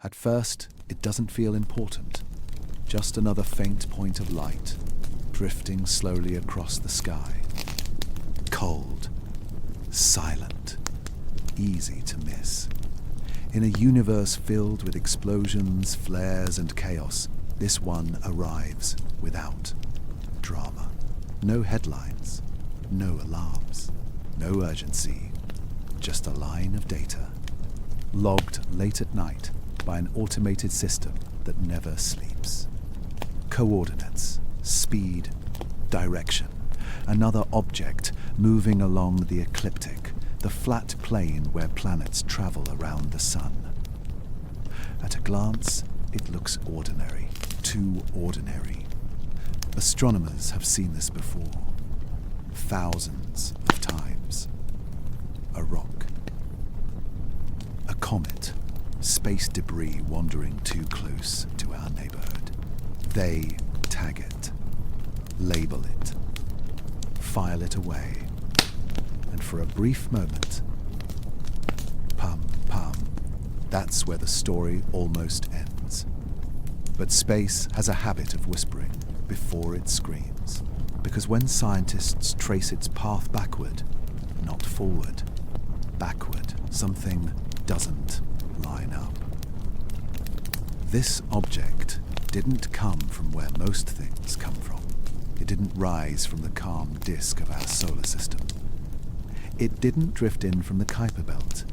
At first, it doesn't feel important. Just another faint point of light, drifting slowly across the sky. Cold, silent, easy to miss. In a universe filled with explosions, flares, and chaos, this one arrives without drama. No headlines, no alarms, no urgency, just a line of data, logged late at night by an automated system that never sleeps. Coordinates, speed, direction. Another object moving along the ecliptic, the flat plane where planets travel around the sun. At a glance, it looks ordinary, too ordinary. Astronomers have seen this before, thousands of times. A rock, a comet, space debris wandering too close to our neighborhood. They tag it, label it, file it away, and for a brief moment, pum, pum, that's where the story almost ends. But space has a habit of whispering before it screams, because when scientists trace its path backward, not forward, backward, something doesn't line up. This object didn't come from where most things come from. It didn't rise from the calm disk of our solar system. It didn't drift in from the Kuiper belt.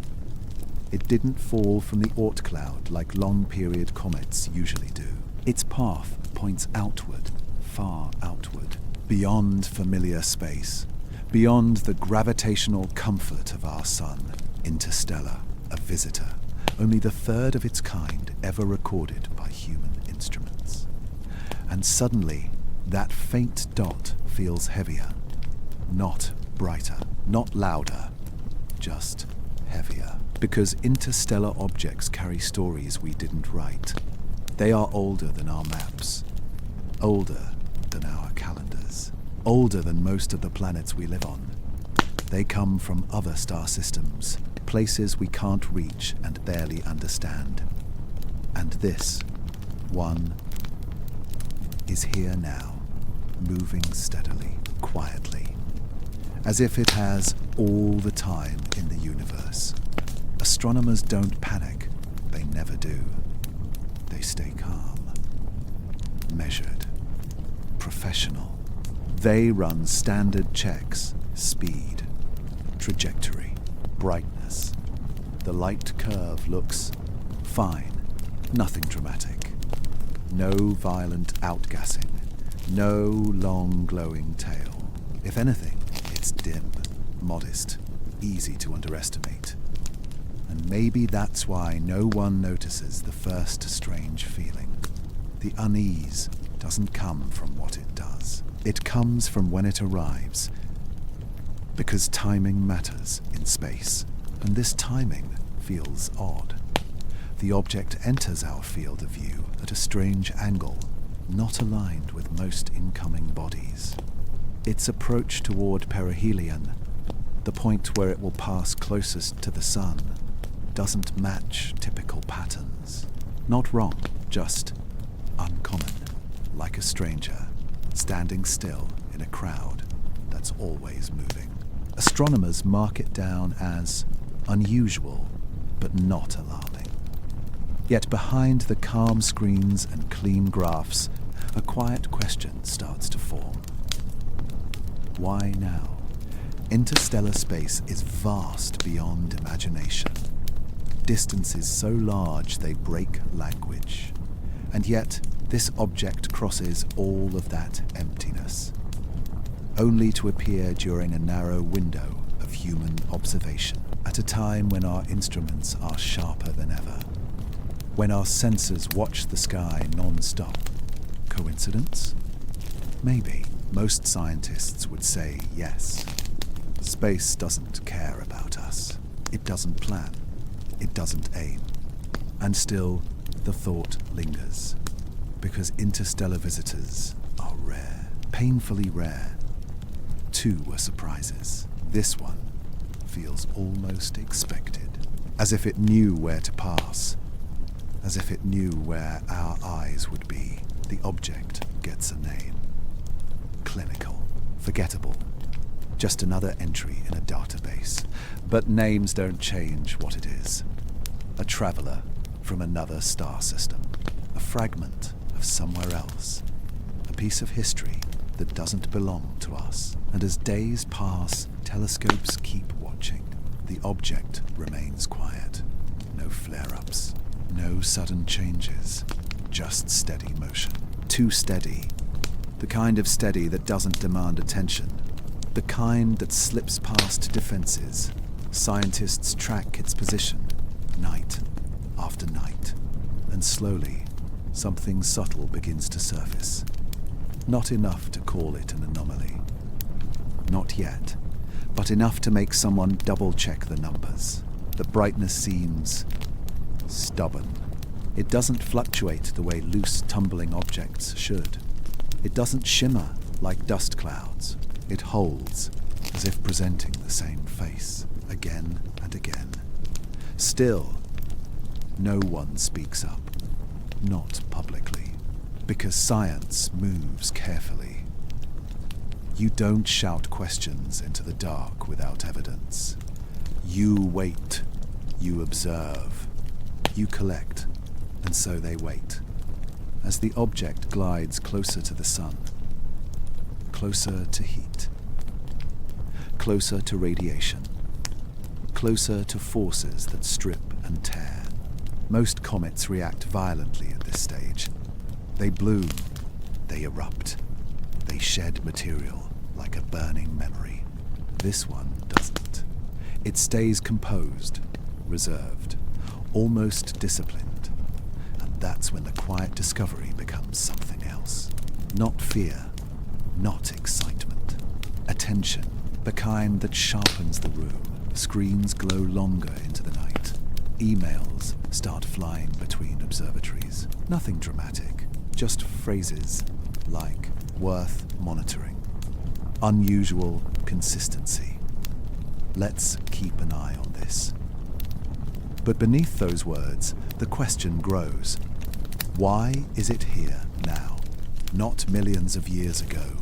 It didn't fall from the Oort cloud like long-period comets usually do. Its path points outward, far outward, beyond familiar space, beyond the gravitational comfort of our sun, interstellar, a visitor, only the third of its kind ever recorded by human instruments. And suddenly, that faint dot feels heavier, not brighter, not louder, just heavier. Because interstellar objects carry stories we didn't write. They are older than our maps, older than our calendars, older than most of the planets we live on. They come from other star systems, places we can't reach and barely understand. And this one is here now, moving steadily, quietly, as if it has all the time in the universe. Astronomers don't panic, they never do. They stay calm, measured, professional. They run standard checks, speed, trajectory, brightness. The light curve looks fine, nothing dramatic. No violent outgassing, no long glowing tail. If anything, it's dim, modest, easy to underestimate. And maybe that's why no one notices the first strange feeling. The unease doesn't come from what it does. It comes from when it arrives. Because timing matters in space, and this timing feels odd. The object enters our field of view at a strange angle, not aligned with most incoming bodies. Its approach toward perihelion, the point where it will pass closest to the sun, doesn't match typical patterns. Not wrong, just uncommon, like a stranger, standing still in a crowd that's always moving. Astronomers mark it down as unusual, but not alarming. Yet behind the calm screens and clean graphs, a quiet question starts to form. Why now? Interstellar space is vast beyond imagination. Distances so large they break language. And yet, this object crosses all of that emptiness, only to appear during a narrow window of human observation, at a time when our instruments are sharper than ever, when our sensors watch the sky non-stop. Coincidence? Maybe. Most scientists would say yes. Space doesn't care about us. It doesn't plan. It doesn't aim. And still, the thought lingers. Because interstellar visitors are rare, painfully rare. Two were surprises. This one feels almost expected, as if it knew where to pass, as if it knew where our eyes would be. The object gets a name. Clinical, forgettable, just another entry in a database. But names don't change what it is. A traveler from another star system, a fragment of somewhere else, a piece of history that doesn't belong to us. And as days pass, telescopes keep watching. The object remains quiet. No flare-ups, no sudden changes, just steady motion. Too steady. The kind of steady that doesn't demand attention. The kind that slips past defenses. Scientists track its position, night after night. And slowly, something subtle begins to surface. Not enough to call it an anomaly. Not yet, but enough to make someone double-check the numbers. The brightness seems stubborn. It doesn't fluctuate the way loose, tumbling objects should. It doesn't shimmer like dust clouds. It holds, as if presenting the same face, again and again. Still, no one speaks up. Not publicly. Because science moves carefully. You don't shout questions into the dark without evidence. You wait. You observe. You collect. And so they wait. As the object glides closer to the sun. Closer to heat. Closer to radiation. Closer to forces that strip and tear. Most comets react violently at this stage. They bloom. They erupt. They shed material like a burning memory. This one doesn't. It stays composed, reserved, almost disciplined. And that's when the quiet discovery becomes something else. Not fear, not excitement. Attention, the kind that sharpens the room. Screens glow longer into the night. Emails start flying between observatories. Nothing dramatic, just phrases like worth monitoring. Unusual consistency. Let's keep an eye on this. But beneath those words, the question grows. Why is it here now? Not millions of years ago,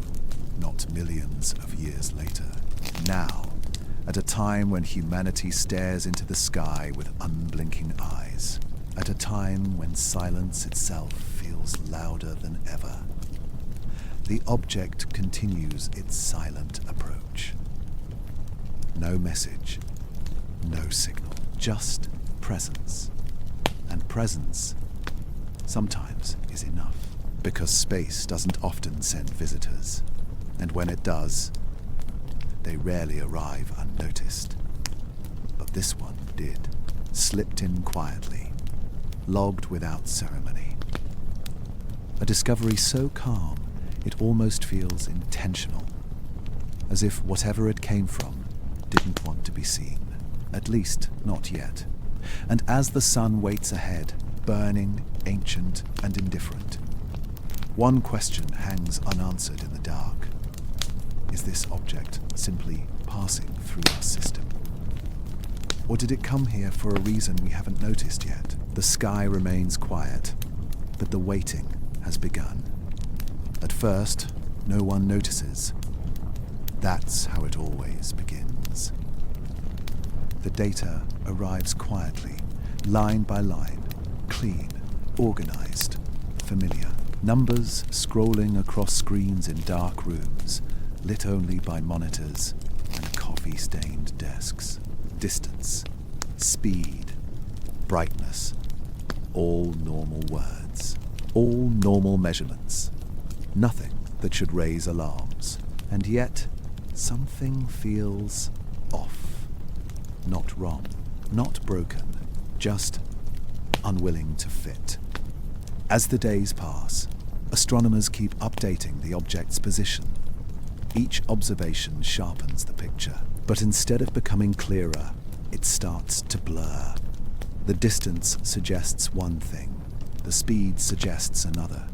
not millions of years later. Now, at a time when humanity stares into the sky with unblinking eyes. At a time when silence itself feels louder than ever. The object continues its silent approach. No message, no signal, just presence. And presence sometimes is enough, because space doesn't often send visitors. And when it does, they rarely arrive unnoticed. But this one did, slipped in quietly, logged without ceremony. A discovery so calm, it almost feels intentional, as if whatever it came from didn't want to be seen, at least not yet. And as the sun waits ahead, burning, ancient, and indifferent, one question hangs unanswered in the dark. Is this object simply passing through our system? Or did it come here for a reason we haven't noticed yet? The sky remains quiet, but the waiting has begun. At first, no one notices. That's how it always begins. The data arrives quietly, line by line, clean, organized, familiar. Numbers scrolling across screens in dark rooms, lit only by monitors and coffee-stained desks. Distance, speed, brightness, all normal words, all normal measurements. Nothing that should raise alarms. And yet, something feels off. Not wrong, not broken, just unwilling to fit. As the days pass, astronomers keep updating the object's position. Each observation sharpens the picture, but instead of becoming clearer, it starts to blur. The distance suggests one thing, the speed suggests another,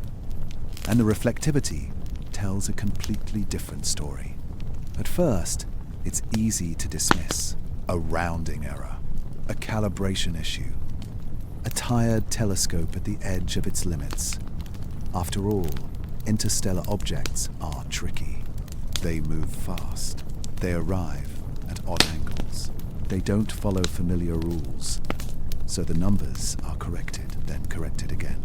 and the reflectivity tells a completely different story. At first, it's easy to dismiss. A rounding error, a calibration issue. a tired telescope at the edge of its limits. After all, interstellar objects are tricky. They move fast. They arrive at odd angles. They don't follow familiar rules. So the numbers are corrected, then corrected again.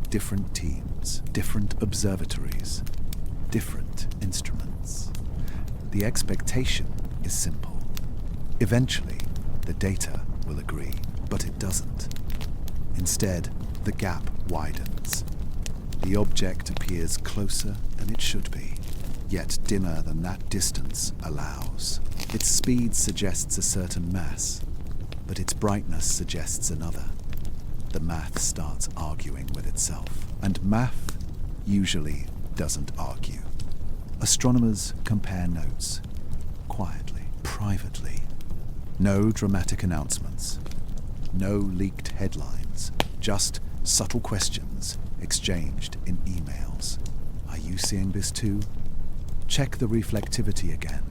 Different teams, different observatories, different instruments. The expectation is simple. Eventually, the data will agree, but it doesn't. Instead, the gap widens. The object appears closer than it should be, yet dimmer than that distance allows. Its speed suggests a certain mass, but its brightness suggests another. The math starts arguing with itself, and math usually doesn't argue. Astronomers compare notes, quietly, privately. No dramatic announcements, no leaked headlines, just subtle questions exchanged in emails. Are you seeing this too? Check the reflectivity again.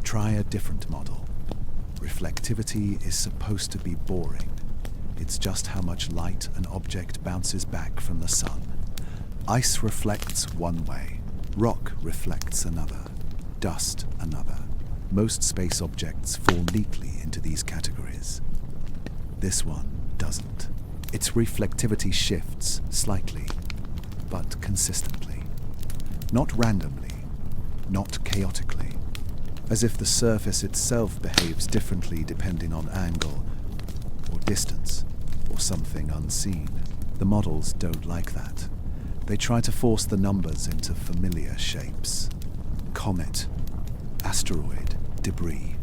Try a different model. Reflectivity is supposed to be boring. It's just how much light an object bounces back from the sun. Ice reflects one way, rock reflects another, dust another. Most space objects fall neatly into these categories. This one doesn't. Its reflectivity shifts slightly, but consistently. Not randomly, not chaotically, as if the surface itself behaves differently depending on angle, or distance, or something unseen. The models don't like that. They try to force the numbers into familiar shapes. Comet, asteroid, debris.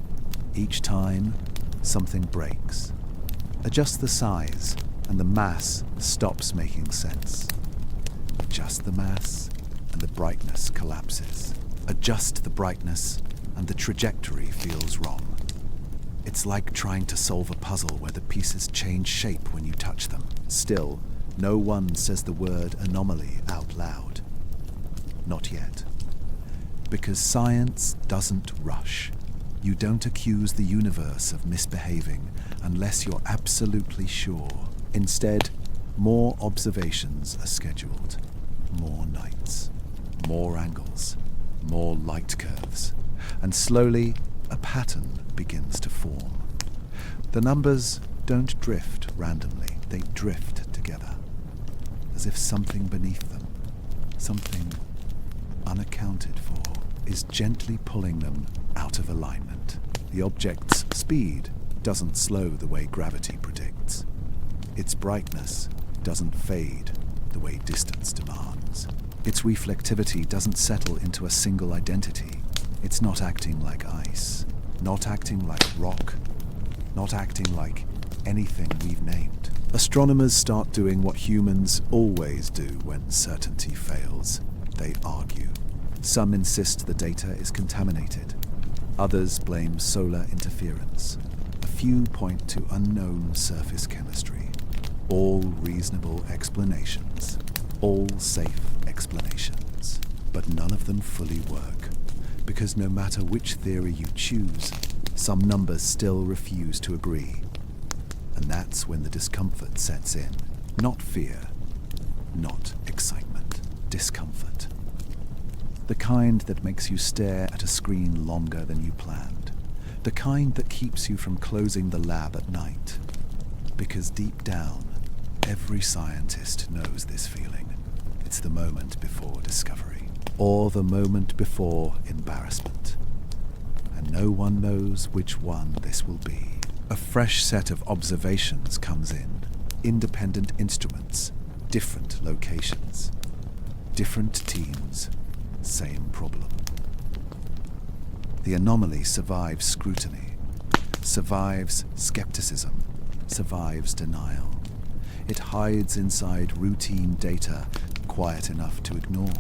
Each time, something breaks. Adjust the size, and the mass stops making sense. Adjust the mass, and the brightness collapses. Adjust the brightness, and the trajectory feels wrong. It's like trying to solve a puzzle where the pieces change shape when you touch them. Still, no one says the word anomaly out loud. Not yet. Because science doesn't rush. You don't accuse the universe of misbehaving unless you're absolutely sure. Instead, more observations are scheduled. More nights. More angles. More light curves. And slowly, a pattern begins to form. The numbers don't drift randomly. They drift together. As if something beneath them, something unaccounted for, is gently pulling them out of alignment. The object's speed doesn't slow the way gravity predicts. Its brightness doesn't fade the way distance demands. Its reflectivity doesn't settle into a single identity. It's not acting like ice, not acting like rock, not acting like anything we've named. Astronomers start doing what humans always do when certainty fails. They argue. Some insist the data is contaminated. Others blame solar interference. A few point to unknown surface chemistry. All reasonable explanations. All safe explanations. But none of them fully work. Because no matter which theory you choose, some numbers still refuse to agree. And that's when the discomfort sets in. Not fear, not excitement, discomfort. The kind that makes you stare at a screen longer than you planned. The kind that keeps you from closing the lab at night. Because deep down, every scientist knows this feeling. It's the moment before discovery, or the moment before embarrassment. And no one knows which one this will be. A fresh set of observations comes in. Independent instruments, different locations, different teams, same problem. The anomaly survives scrutiny, survives skepticism, survives denial. It hides inside routine data, quiet enough to ignore,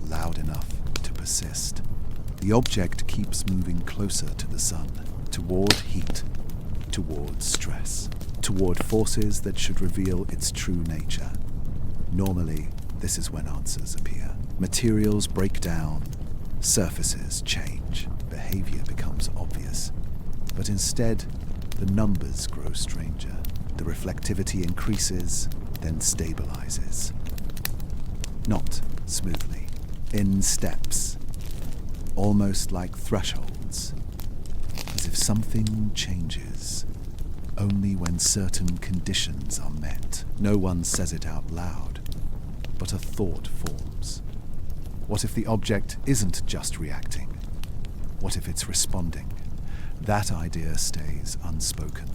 loud enough to persist. The object keeps moving closer to the sun, toward heat, toward stress, toward forces that should reveal its true nature. Normally, this is when answers appear. Materials break down, surfaces change, behavior becomes obvious. But instead, the numbers grow stranger. The reflectivity increases, then stabilizes. Not smoothly, in steps, almost like thresholds, as if something changes only when certain conditions are met. No one says it out loud, but a thought forms. What if the object isn't just reacting? What if it's responding? That idea stays unspoken,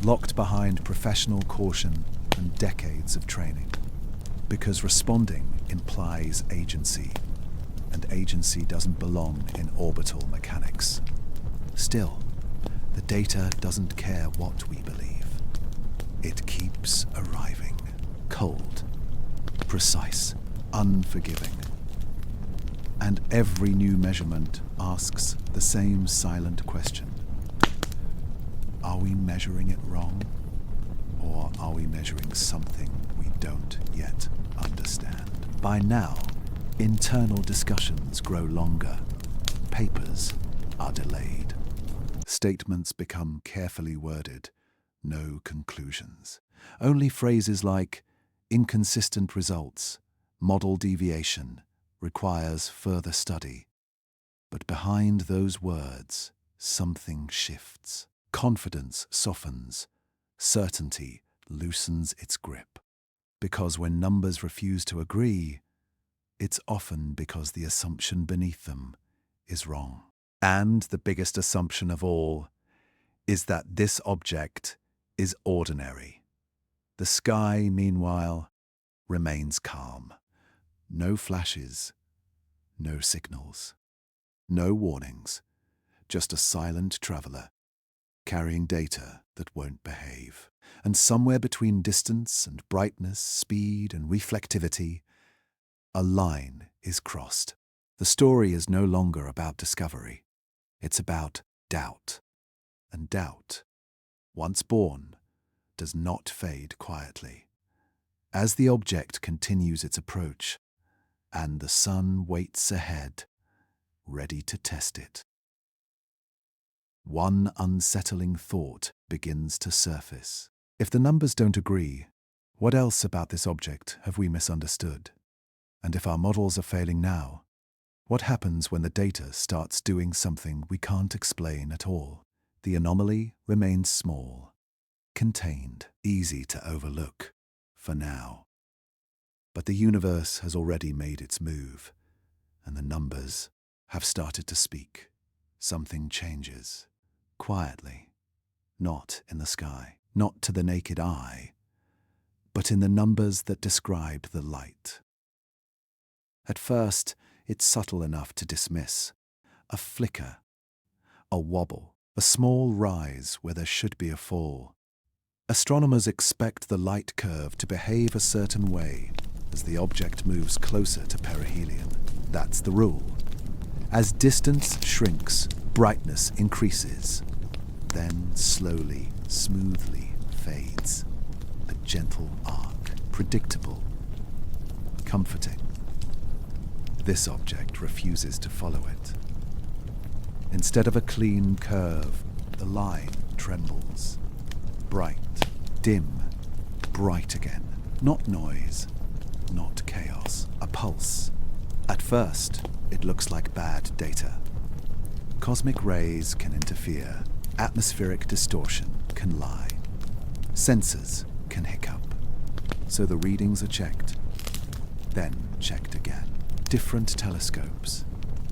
locked behind professional caution and decades of training. Because responding implies agency, and agency doesn't belong in orbital mechanics. Still, the data doesn't care what we believe. It keeps arriving, cold, precise, unforgiving. And every new measurement asks the same silent question. Are we measuring it wrong? Or are we measuring something we don't yet understand? By now, internal discussions grow longer. Papers are delayed. Statements become carefully worded. No conclusions. Only phrases like inconsistent results, model deviation, requires further study. But behind those words, something shifts. Confidence softens. Certainty loosens its grip. Because when numbers refuse to agree, it's often because the assumption beneath them is wrong. And the biggest assumption of all is that this object is ordinary. The sky, meanwhile, remains calm. No flashes, no signals, no warnings, just a silent traveler carrying data that won't behave. And somewhere between distance and brightness, speed and reflectivity, a line is crossed. The story is no longer about discovery. It's about doubt. And doubt, once born, does not fade quietly. As the object continues its approach, and the sun waits ahead, ready to test it, one unsettling thought begins to surface. If the numbers don't agree, what else about this object have we misunderstood? And if our models are failing now, what happens when the data starts doing something we can't explain at all? The anomaly remains small, contained, easy to overlook, for now. But the universe has already made its move, and the numbers have started to speak. Something changes, quietly, not in the sky, not to the naked eye, but in the numbers that describe the light. At first, it's subtle enough to dismiss. A flicker, a wobble, a small rise where there should be a fall. Astronomers expect the light curve to behave a certain way as the object moves closer to perihelion. That's the rule. As distance shrinks, brightness increases, then slowly, smoothly fades. A gentle arc, predictable, comforting. This object refuses to follow it. Instead of a clean curve, the line trembles. Bright, dim, bright again. Not noise, not chaos. A pulse. At first, it looks like bad data. Cosmic rays can interfere. Atmospheric distortion can lie. Sensors can hiccup. So the readings are checked, then checked again. Different telescopes,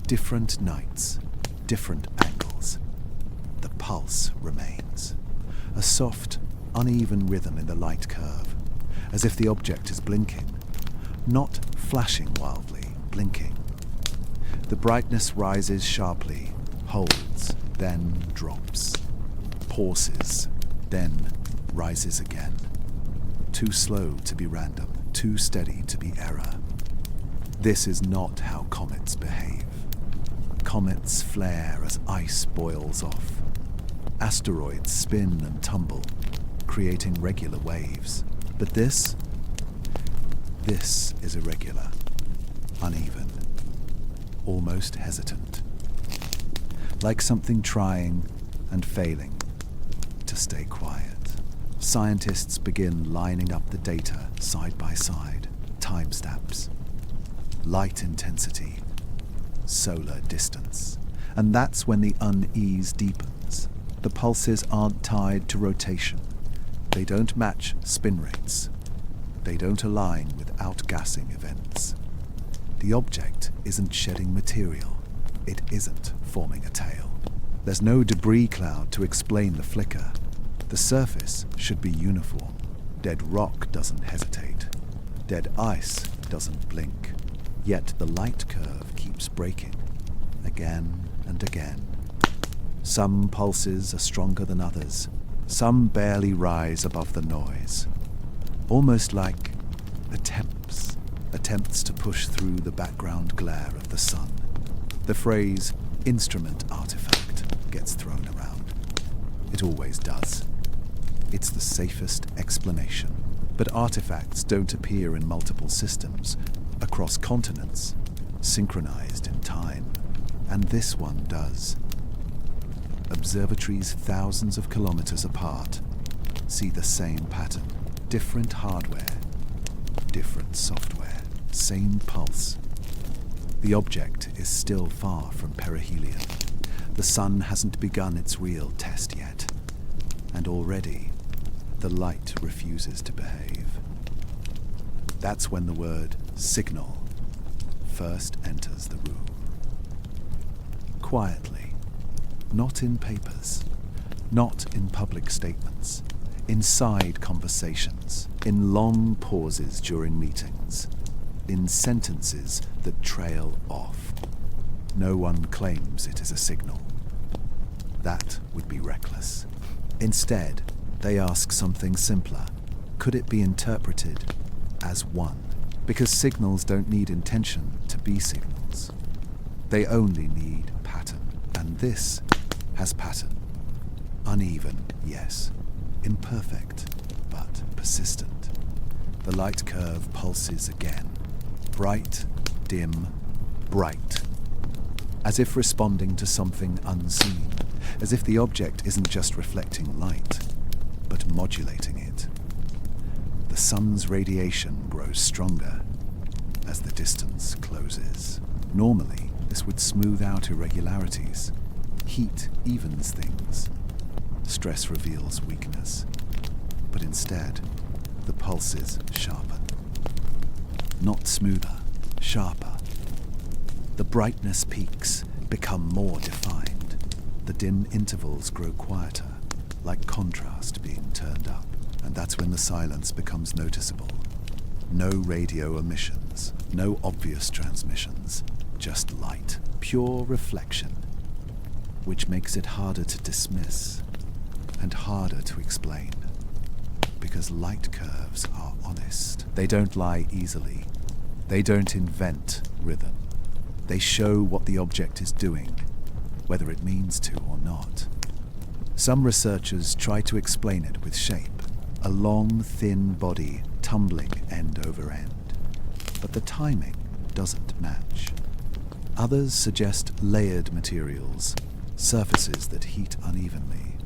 different nights, different angles. The pulse remains. A soft, uneven rhythm in the light curve, as if the object is blinking. Not flashing wildly, blinking. The brightness rises sharply, holds, then drops. Pauses, then rises again. Too slow to be random, too steady to be error. This is not how comets behave. Comets flare as ice boils off. Asteroids spin and tumble, creating regular waves. But this is irregular, uneven, almost hesitant. Like something trying and failing to stay quiet. Scientists begin lining up the data side by side, timestamps, light intensity, solar distance. And that's when the unease deepens. The pulses aren't tied to rotation. They don't match spin rates. They don't align with outgassing events. The object isn't shedding material. It isn't forming a tail. There's no debris cloud to explain the flicker. The surface should be uniform. Dead rock doesn't hesitate. Dead ice doesn't blink. Yet the light curve keeps breaking, again and again. Some pulses are stronger than others. Some barely rise above the noise. Almost like attempts to push through the background glare of the sun. The phrase instrument artifact gets thrown around. It always does. It's the safest explanation. But artifacts don't appear in multiple systems, across continents, synchronized in time. And this one does. Observatories thousands of kilometers apart see the same pattern. Different hardware, different software, same pulse. The object is still far from perihelion. The sun hasn't begun its real test yet. And already, the light refuses to behave. That's when the word signal first enters the room. Quietly, not in papers, not in public statements, inside conversations, in long pauses during meetings, in sentences that trail off. No one claims it is a signal. That would be reckless. Instead, they ask something simpler. Could it be interpreted as one? Because signals don't need intention to be signals. They only need pattern. And this has pattern. Uneven, yes. Imperfect, but persistent. The light curve pulses again. Bright, dim, bright. As if responding to something unseen. As if the object isn't just reflecting light, but modulating it. The sun's radiation grows stronger as the distance closes. Normally, this would smooth out irregularities. Heat evens things. Stress reveals weakness. But instead, the pulses sharpen. Not smoother, sharper. The brightness peaks become more defined. The dim intervals grow quieter, like contrast being turned up. And that's when the silence becomes noticeable. No radio emissions, no obvious transmissions, just light, pure reflection, which makes it harder to dismiss and harder to explain. Because light curves are honest. They don't lie easily. They don't invent rhythm. They show what the object is doing, whether it means to or not. Some researchers try to explain it with shape, a long, thin body tumbling end over end. But the timing doesn't match. Others suggest layered materials, surfaces that heat unevenly.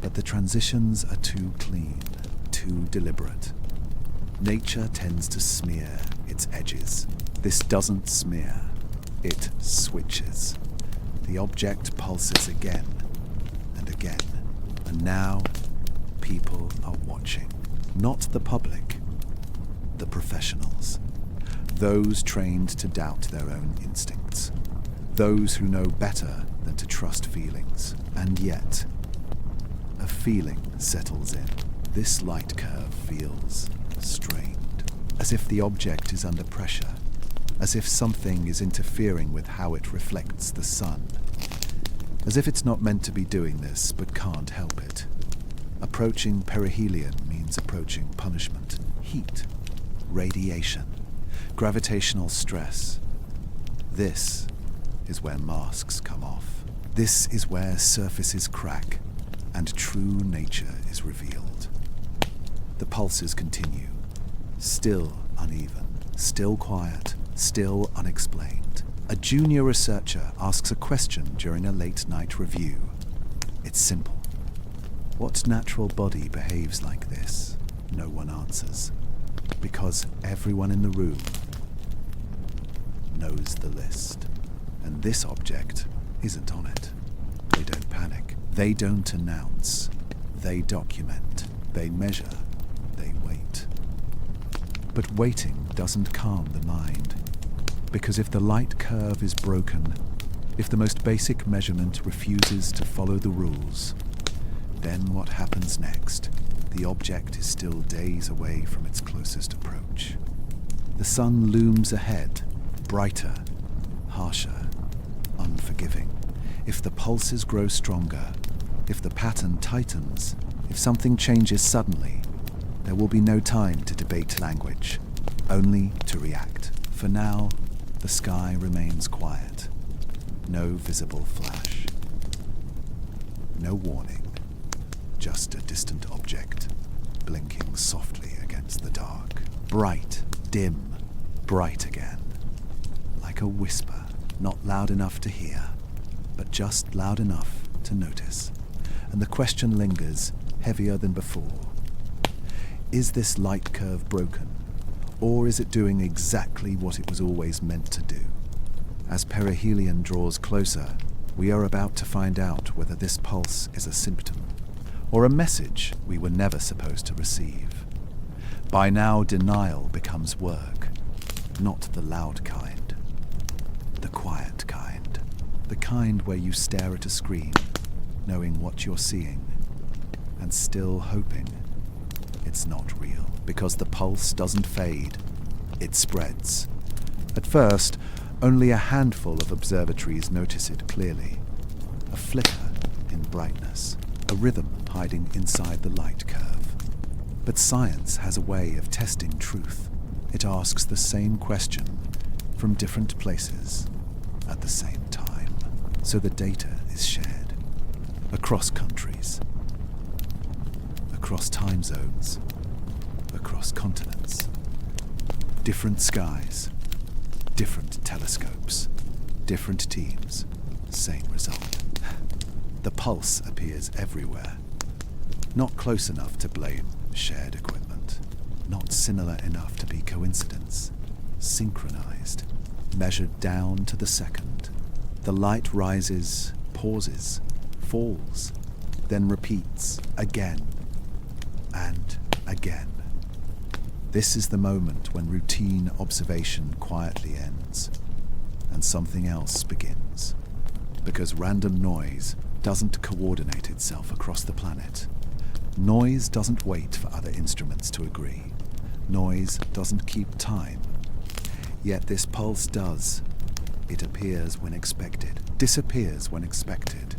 But the transitions are too clean, too deliberate. Nature tends to smear its edges. This doesn't smear, it switches. The object pulses again and again. And now, people are watching. Not the public, the professionals. Those trained to doubt their own instincts. Those who know better than to trust feelings. And yet, a feeling settles in. This light curve feels strained. As if the object is under pressure. As if something is interfering with how it reflects the sun. As if it's not meant to be doing this, but can't help it. Approaching perihelion means approaching punishment, heat, radiation, gravitational stress. This is where masks come off. This is where surfaces crack and true nature is revealed. The pulses continue, still uneven, still quiet, still unexplained. A junior researcher asks a question during a late-night review. It's simple. What natural body behaves like this? No one answers, because everyone in the room knows the list. And this object isn't on it. They don't panic. They don't announce. They document. They measure. They wait. But waiting doesn't calm the mind, because if the light curve is broken, if the most basic measurement refuses to follow the rules, then what happens next? The object is still days away from its closest approach. The sun looms ahead, brighter, harsher, unforgiving. If the pulses grow stronger, if the pattern tightens, if something changes suddenly, there will be no time to debate language, only to react. For now, the sky remains quiet. No visible flash. No warning. Just a distant object, blinking softly against the dark. Bright, dim, bright again. Like a whisper, not loud enough to hear, but just loud enough to notice. And the question lingers, heavier than before. Is this light curve broken, or is it doing exactly what it was always meant to do? As perihelion draws closer, we are about to find out whether this pulse is a symptom, or a message we were never supposed to receive. By now, denial becomes work, not the loud kind, the quiet kind, the kind where you stare at a screen, knowing what you're seeing, and still hoping it's not real, because the pulse doesn't fade, it spreads. At first, only a handful of observatories notice it clearly. A flicker in brightness, a rhythm hiding inside the light curve. But science has a way of testing truth. It asks the same question from different places at the same time. So the data is shared across countries, across time zones, across continents. Different skies, different telescopes, different teams, same result. The pulse appears everywhere. Not close enough to blame shared equipment. Not similar enough to be coincidence. Synchronized. Measured down to the second. The light rises, pauses, falls, then repeats again and again. This is the moment when routine observation quietly ends and something else begins. Because random noise doesn't coordinate itself across the planet. Noise doesn't wait for other instruments to agree. Noise doesn't keep time. Yet this pulse does. It appears when expected, disappears when expected,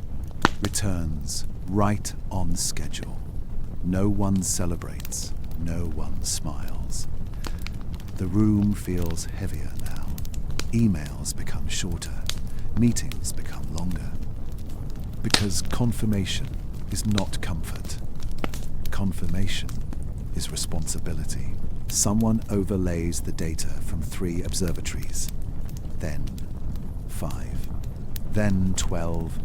returns right on schedule. No one celebrates, no one smiles. The room feels heavier now. Emails become shorter, meetings become longer. Because confirmation is not comfort. Confirmation is responsibility. Someone overlays the data from 3 observatories, then 5, then 12.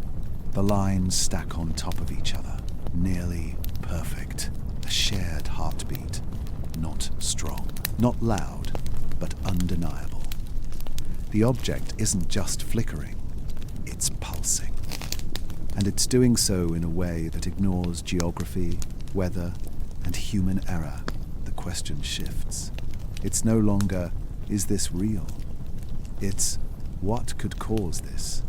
The lines stack on top of each other, nearly perfect. A shared heartbeat, not strong, not loud, but undeniable. The object isn't just flickering, it's pulsing. And it's doing so in a way that ignores geography, weather, and human error. The question shifts. It's no longer, is this real? It's, what could cause this?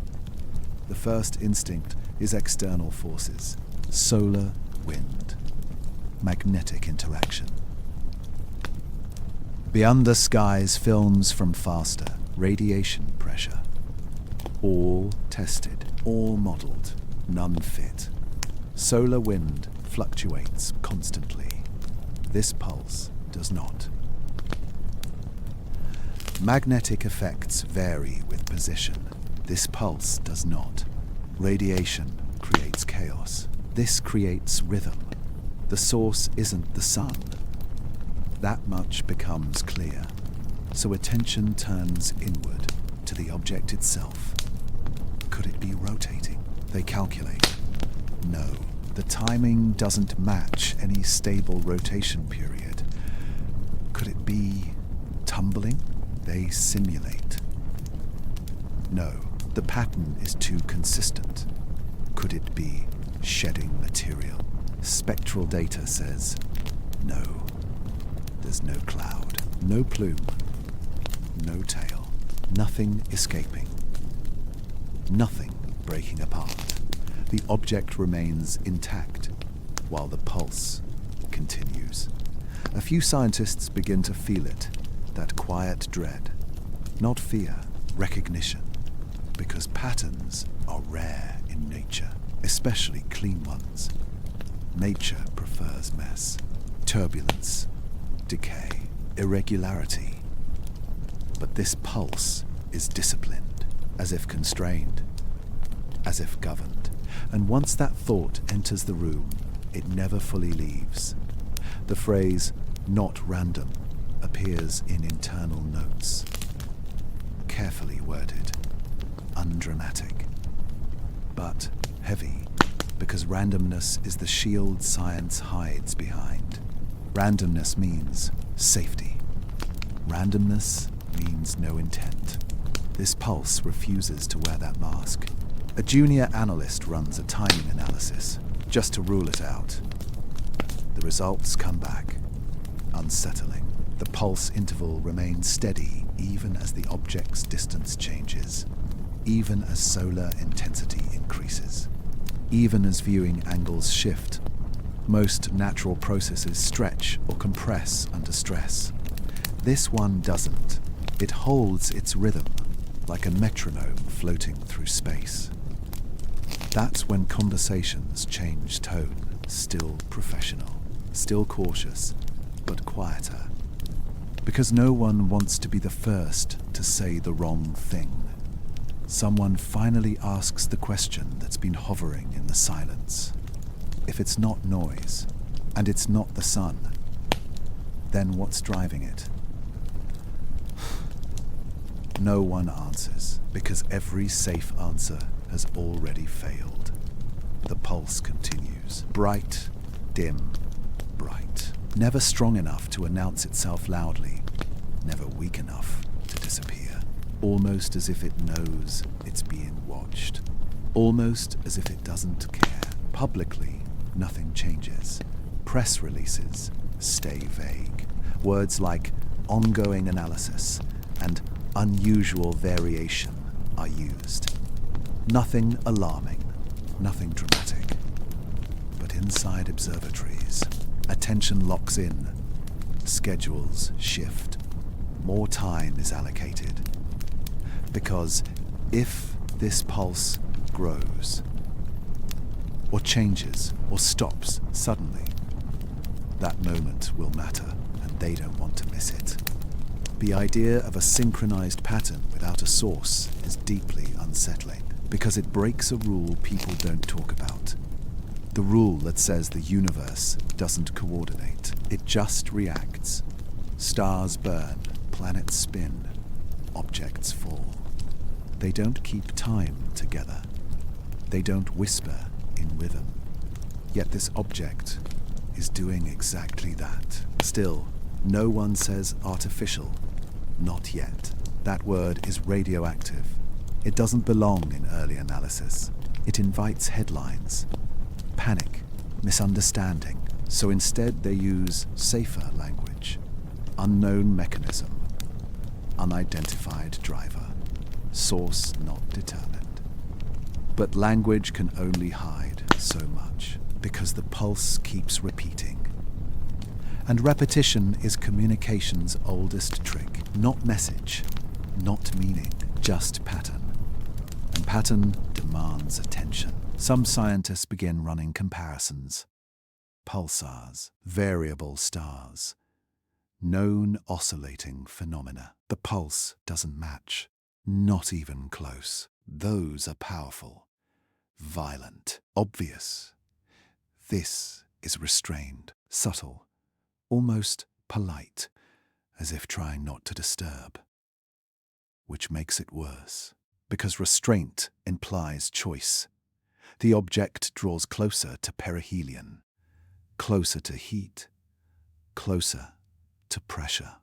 The first instinct is external forces. Solar wind. Magnetic interaction. Beyond the skies, films from faster. Radiation pressure. All tested, all modeled, none fit. Solar wind fluctuates constantly. This pulse does not. Magnetic effects vary with position. This pulse does not. Radiation creates chaos. This creates rhythm. The source isn't the sun. That much becomes clear. So attention turns inward to the object itself. Could it be rotating? They calculate. No, The timing doesn't match any stable rotation period. Could it be tumbling? They simulate. No, the pattern is too consistent. Could it be shedding material? Spectral data says no. There's no cloud, no plume, no tail, nothing escaping, nothing breaking apart. The object remains intact while the pulse continues. A few scientists begin to feel it, that quiet dread. Not fear, recognition. Because patterns are rare in nature, especially clean ones. Nature prefers mess, turbulence, decay, irregularity. But this pulse is disciplined, as if constrained, as if governed. And once that thought enters the room, it never fully leaves. The phrase, "not random," appears in internal notes. Carefully worded, undramatic, but heavy, because randomness is the shield science hides behind. Randomness means safety. Randomness means no intent. This pulse refuses to wear that mask. A junior analyst runs a timing analysis, just to rule it out. The results come back, unsettling. The pulse interval remains steady even as the object's distance changes, even as solar intensity increases, even as viewing angles shift. Most natural processes stretch or compress under stress. This one doesn't. It holds its rhythm, like a metronome floating through space. That's when conversations change tone, still professional, still cautious, but quieter. Because no one wants to be the first to say the wrong thing. Someone finally asks the question that's been hovering in the silence. If it's not noise, and it's not the sun, then what's driving it? No one answers, because every safe answer has already failed. The pulse continues. Bright, dim, bright. Never strong enough to announce itself loudly. Never weak enough to disappear. Almost as if it knows it's being watched. Almost as if it doesn't care. Publicly, nothing changes. Press releases stay vague. Words like ongoing analysis and unusual variation are used. Nothing alarming, nothing dramatic. But inside observatories, attention locks in, schedules shift, more time is allocated. Because if this pulse grows, or changes, or stops suddenly, that moment will matter, and they don't want to miss it. The idea of a synchronized pattern without a source is deeply unsettling, because it breaks a rule people don't talk about. The rule that says the universe doesn't coordinate. It just reacts. Stars burn, planets spin, objects fall. They don't keep time together. They don't whisper in rhythm. Yet this object is doing exactly that. Still, no one says artificial. Not yet. That word is radioactive. It doesn't belong in early analysis. It invites headlines, panic, misunderstanding. So instead they use safer language. Unknown mechanism, unidentified driver, source not determined. But language can only hide so much, because the pulse keeps repeating. And repetition is communication's oldest trick. Not message, not meaning, just pattern. And pattern demands attention. Some scientists begin running comparisons. Pulsars, variable stars, known oscillating phenomena. The pulse doesn't match, not even close. Those are powerful, violent, obvious. This is restrained, subtle, almost polite, as if trying not to disturb. Which makes it worse, because restraint implies choice. The object draws closer to perihelion, closer to heat, closer to pressure.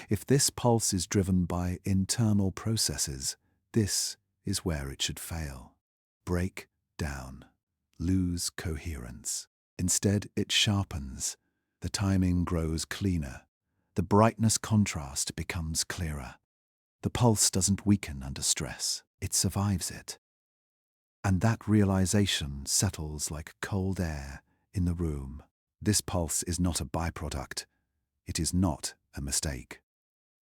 If this pulse is driven by internal processes, this is where it should fail. Break down, lose coherence. Instead, it sharpens. The timing grows cleaner. The brightness contrast becomes clearer. The pulse doesn't weaken under stress. It survives it. And that realization settles like cold air in the room. This pulse is not a byproduct. It is not a mistake.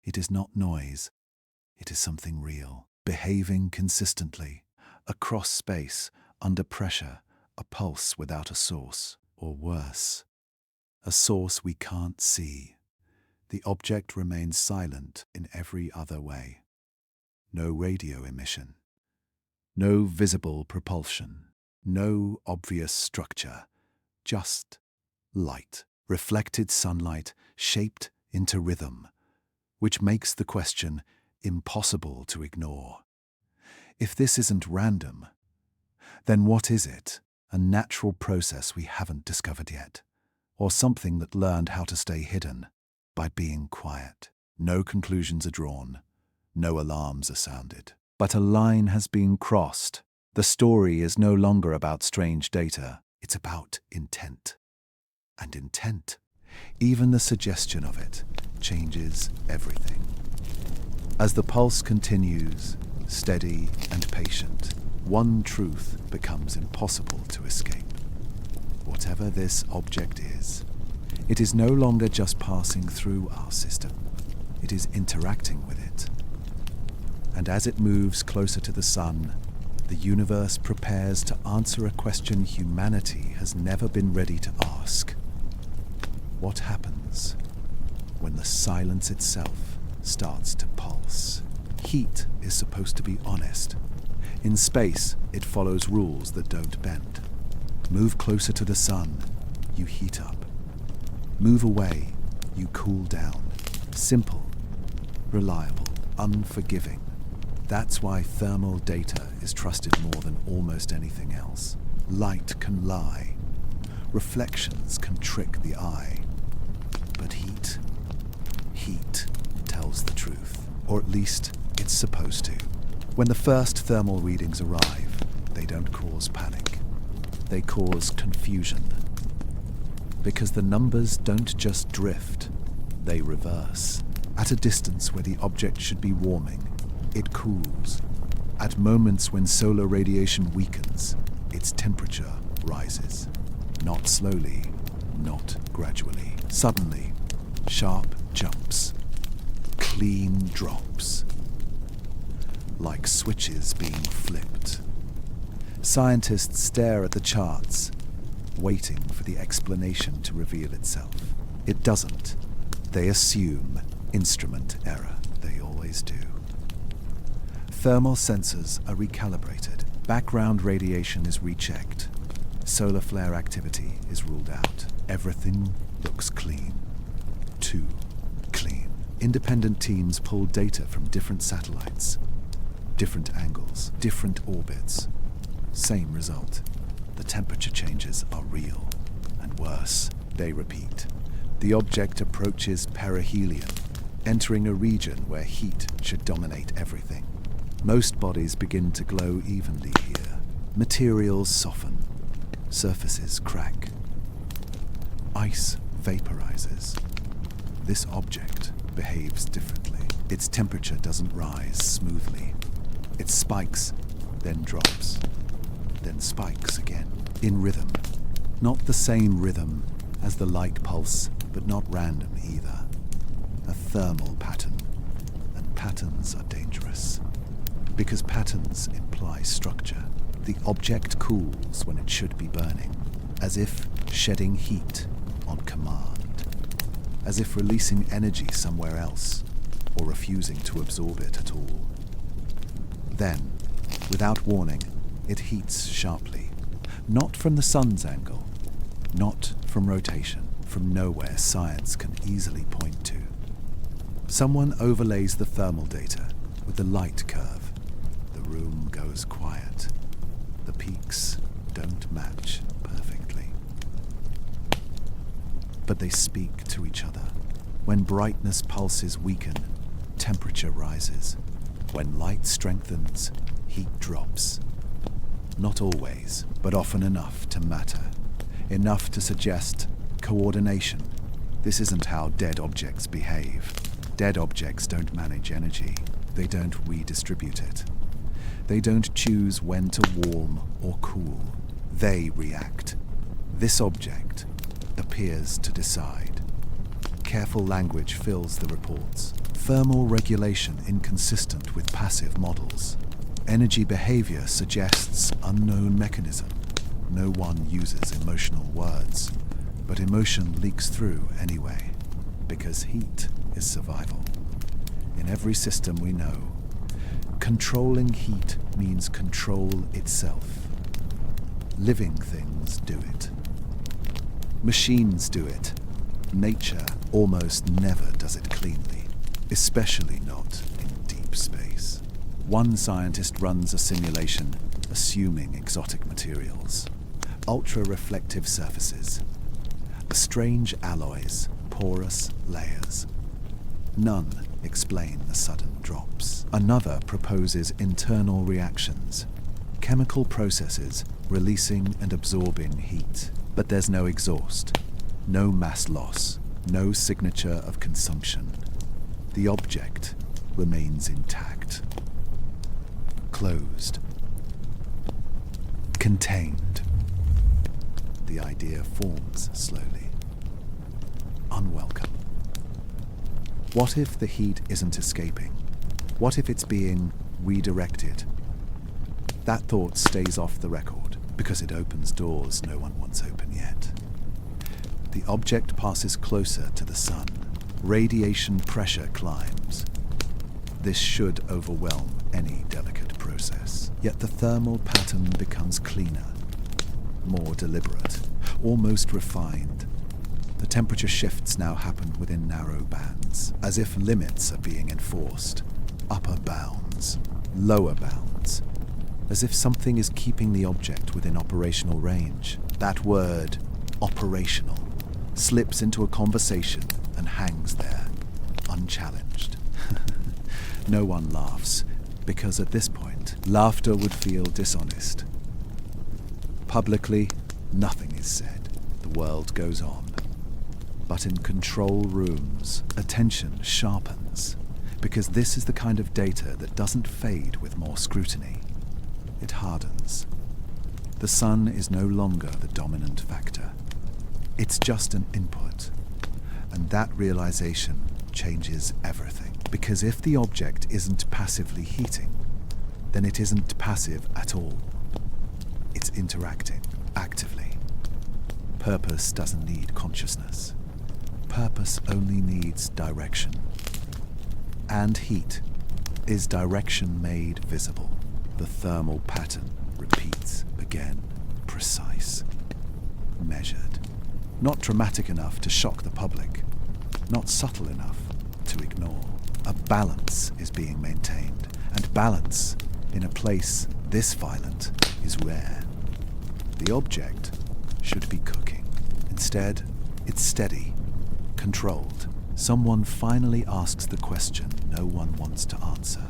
It is not noise. It is something real, behaving consistently, across space, under pressure, a pulse without a source, or worse, a source we can't see. The object remains silent in every other way. No radio emission, no visible propulsion, no obvious structure, just light, reflected sunlight shaped into rhythm, which makes the question impossible to ignore. If this isn't random, then what is it? A natural process we haven't discovered yet, or something that learned how to stay hidden by being quiet. No conclusions are drawn, no alarms are sounded. But a line has been crossed. The story is no longer about strange data, it's about intent. And intent, even the suggestion of it, changes everything. As the pulse continues, steady and patient, one truth becomes impossible to escape. Whatever this object is, it is no longer just passing through our system. It is interacting with it. And as it moves closer to the sun, the universe prepares to answer a question humanity has never been ready to ask. What happens when the silence itself starts to pulse? Heat is supposed to be honest. In space, it follows rules that don't bend. Move closer to the sun, you heat up. Move away, you cool down. Simple, reliable, unforgiving. That's why thermal data is trusted more than almost anything else. Light can lie. Reflections can trick the eye. But heat tells the truth. Or at least, it's supposed to. When the first thermal readings arrive, they don't cause panic. They cause confusion. Because the numbers don't just drift, they reverse. At a distance where the object should be warming, it cools. At moments when solar radiation weakens, its temperature rises. Not slowly, not gradually. Suddenly, sharp jumps. Clean drops. Like switches being flipped. Scientists stare at the charts, waiting for the explanation to reveal itself. It doesn't. They assume instrument error. They always do. Thermal sensors are recalibrated. Background radiation is rechecked. Solar flare activity is ruled out. Everything looks clean. Too clean. Independent teams pull data from different satellites. Different angles, different orbits. Same result. The temperature changes are real. And worse, they repeat. The object approaches perihelion, entering a region where heat should dominate everything. Most bodies begin to glow evenly here. Materials soften. Surfaces crack. Ice vaporizes. This object behaves differently. Its temperature doesn't rise smoothly. It spikes, then drops, then spikes again, in rhythm. Not the same rhythm as the light pulse, but not random either. A thermal pattern, and patterns are dangerous. Because patterns imply structure. The object cools when it should be burning, as if shedding heat on command. As if releasing energy somewhere else, or refusing to absorb it at all. Then, without warning, it heats sharply. Not from the sun's angle, not from rotation, from nowhere science can easily point to. Someone overlays the thermal data with the light curve. The room goes quiet. The peaks don't match perfectly, but they speak to each other. When brightness pulses weaken, temperature rises. When light strengthens, heat drops. Not always, but often enough to matter. Enough to suggest coordination. This isn't how dead objects behave. Dead objects don't manage energy. They don't redistribute it. They don't choose when to warm or cool. They react. This object appears to decide. Careful language fills the reports. Thermal regulation inconsistent with passive models. Energy behavior suggests unknown mechanism. No one uses emotional words, but emotion leaks through anyway, because heat is survival. In every system we know, controlling heat means control itself. Living things do it. Machines do it. Nature almost never does it cleanly, especially not in deep space. One scientist runs a simulation assuming exotic materials, ultra-reflective surfaces, strange alloys, porous layers. None explain the sudden drops. Another proposes internal reactions, chemical processes releasing and absorbing heat. But there's no exhaust, no mass loss, no signature of consumption. The object remains intact. Closed. Contained. The idea forms slowly. Unwelcome. What if the heat isn't escaping? What if it's being redirected? That thought stays off the record because it opens doors no one wants open yet. The object passes closer to the sun. Radiation pressure climbs. This should overwhelm any delicate process. Yet the thermal pattern becomes cleaner, more deliberate, almost refined. The temperature shifts now happen within narrow bands, as if limits are being enforced. Upper bounds, lower bounds, as if something is keeping the object within operational range. That word, operational, slips into a conversation and hangs there, unchallenged. No one laughs, because at this point, laughter would feel dishonest. Publicly, nothing is said. The world goes on. But in control rooms, attention sharpens, because this is the kind of data that doesn't fade with more scrutiny. It hardens. The sun is no longer the dominant factor. It's just an input. And that realization changes everything. Because if the object isn't passively heating, then it isn't passive at all. It's interacting actively. Purpose doesn't need consciousness. Purpose only needs direction. And heat is direction made visible. The thermal pattern repeats again, precise, measured. Not dramatic enough to shock the public, not subtle enough to ignore. A balance is being maintained, and balance in a place this violent is rare. The object should be cooking. Instead, it's steady, controlled. Someone finally asks the question no one wants to answer.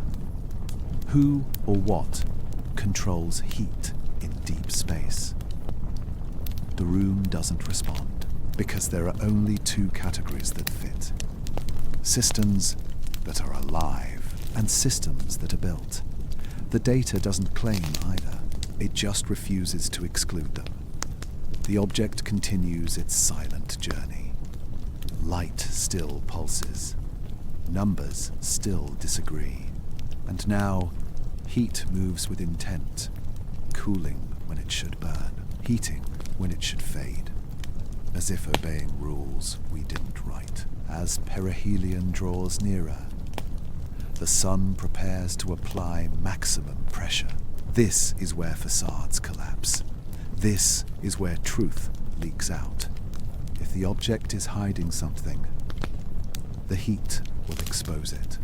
Who or what controls heat in deep space? The room doesn't respond, because there are only two categories that fit. Systems that are alive, and systems that are built. The data doesn't claim either. It just refuses to exclude them. The object continues its silent journey. Light still pulses. Numbers still disagree. And now, heat moves with intent, cooling when it should burn, heating when it should fade, as if obeying rules we didn't write. As perihelion draws nearer, the sun prepares to apply maximum pressure. This is where facades collapse. This is where truth leaks out. If the object is hiding something, the heat will expose it.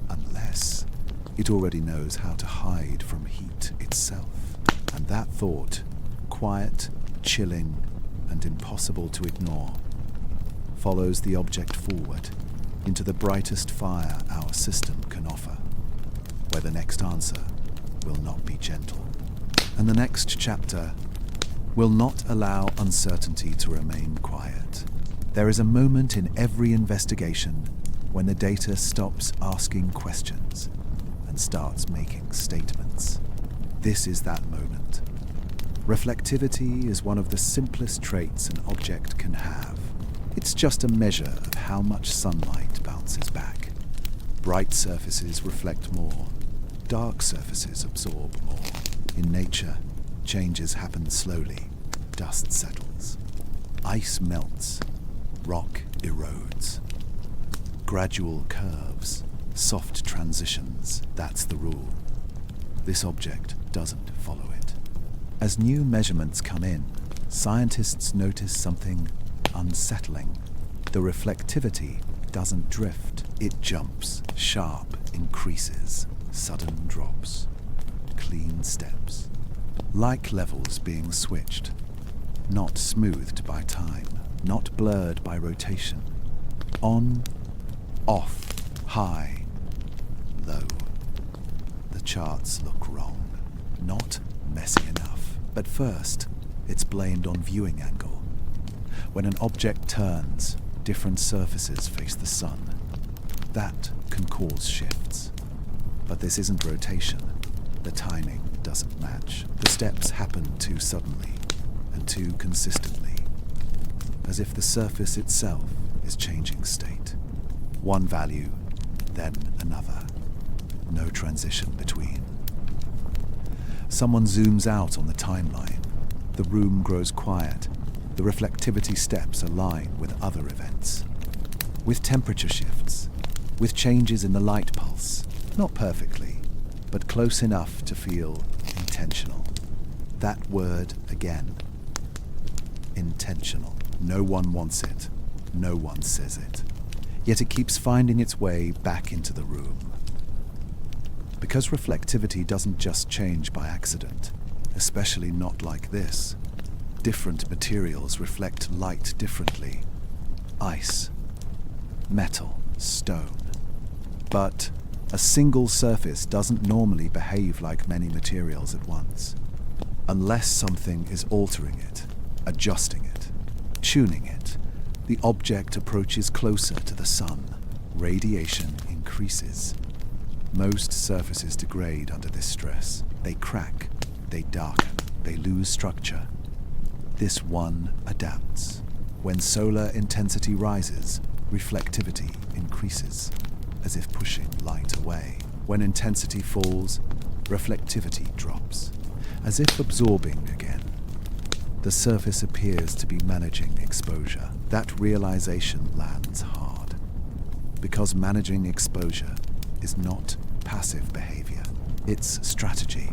Unless it already knows how to hide from heat itself. And that thought, quiet, chilling, and impossible to ignore, follows the object forward into the brightest fire our system can offer, where the next answer will not be gentle. And the next chapter will not allow uncertainty to remain quiet. There is a moment in every investigation when the data stops asking questions and starts making statements. This is that moment. Reflectivity is one of the simplest traits an object can have. It's just a measure of how much sunlight bounces back. Bright surfaces reflect more. Dark surfaces absorb more. In nature, changes happen slowly. Dust settles. Ice melts. Rock erodes. Gradual curves. Soft transitions. That's the rule. This object doesn't follow it. As new measurements come in, scientists notice something unsettling. The reflectivity doesn't drift. It jumps. Sharp increases. Sudden drops. Clean steps. Like levels being switched. Not smoothed by time. Not blurred by rotation. On, off, high, low. The charts look wrong. Not messy enough. But first, it's blamed on viewing angle. When an object turns, different surfaces face the sun. That can cause shifts. But this isn't rotation. The timing doesn't match. The steps happen too suddenly and too consistently, as if the surface itself is changing state. One value, then another. No transition between. Someone zooms out on the timeline. The room grows quiet. The reflectivity steps align with other events. With temperature shifts. With changes in the light pulse. Not perfectly, but close enough to feel intentional. That word again. Intentional. No one wants it. No one says it. Yet it keeps finding its way back into the room. Because reflectivity doesn't just change by accident, especially not like this. Different materials reflect light differently. Ice, metal, stone. But a single surface doesn't normally behave like many materials at once, unless something is altering it, adjusting it, tuning it. The object approaches closer to the sun. Radiation increases. Most surfaces degrade under this stress. They crack, they darken, they lose structure. This one adapts. When solar intensity rises, reflectivity increases, as if pushing light away. When intensity falls, reflectivity drops, as if absorbing again. The surface appears to be managing exposure. That realization lands hard, because managing exposure is not passive behavior, it's strategy.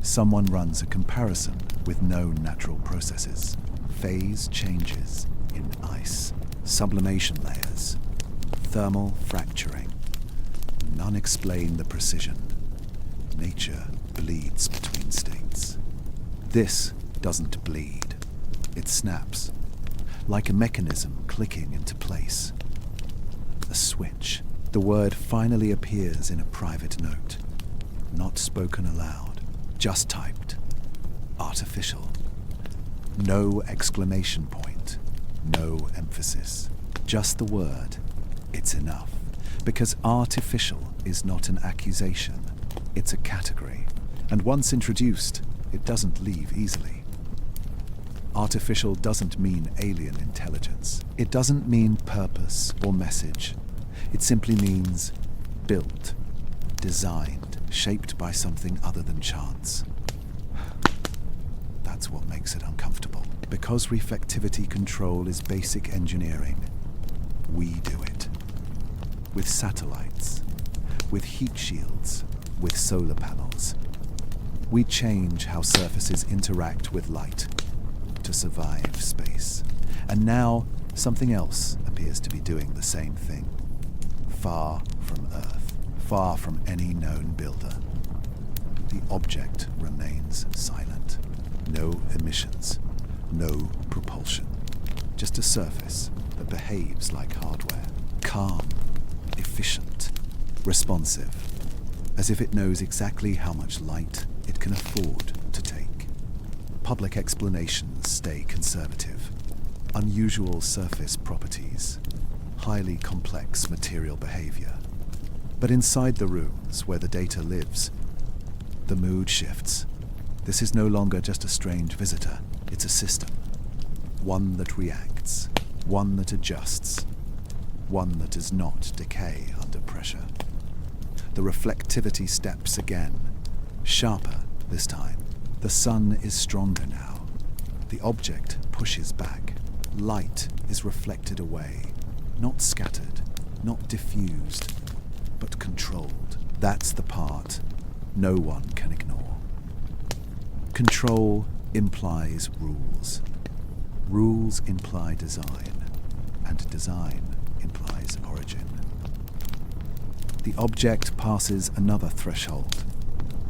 Someone runs a comparison with known natural processes. Phase changes in ice, sublimation layers, thermal fracturing. None explain the precision. Nature bleeds between states. This doesn't bleed. It snaps, like a mechanism clicking into place. A switch. The word finally appears in a private note, not spoken aloud, just typed. Artificial. No exclamation point, no emphasis. Just the word. It's enough. Because artificial is not an accusation, it's a category. And once introduced, it doesn't leave easily. Artificial doesn't mean alien intelligence. It doesn't mean purpose or message. It simply means built, designed, shaped by something other than chance. That's what makes it uncomfortable. Because reflectivity control is basic engineering, we do it. With satellites, with heat shields, with solar panels. We change how surfaces interact with light to survive space. And now, something else appears to be doing the same thing. Far from Earth, far from any known builder. The object remains silent. No emissions, no propulsion. Just a surface that behaves like hardware. Calm, efficient, responsive, as if it knows exactly how much light it can afford to take. Public explanations stay conservative. Unusual surface properties, highly complex material behavior. But inside the rooms where the data lives, the mood shifts. This is no longer just a strange visitor, it's a system. One that reacts, one that adjusts, one that does not decay under pressure. The reflectivity steps again, sharper this time. The sun is stronger now. The object pushes back. Light is reflected away, not scattered, not diffused, but controlled. That's the part no one can ignore. Control implies rules. Rules imply design, and design implies origin. The object passes another threshold.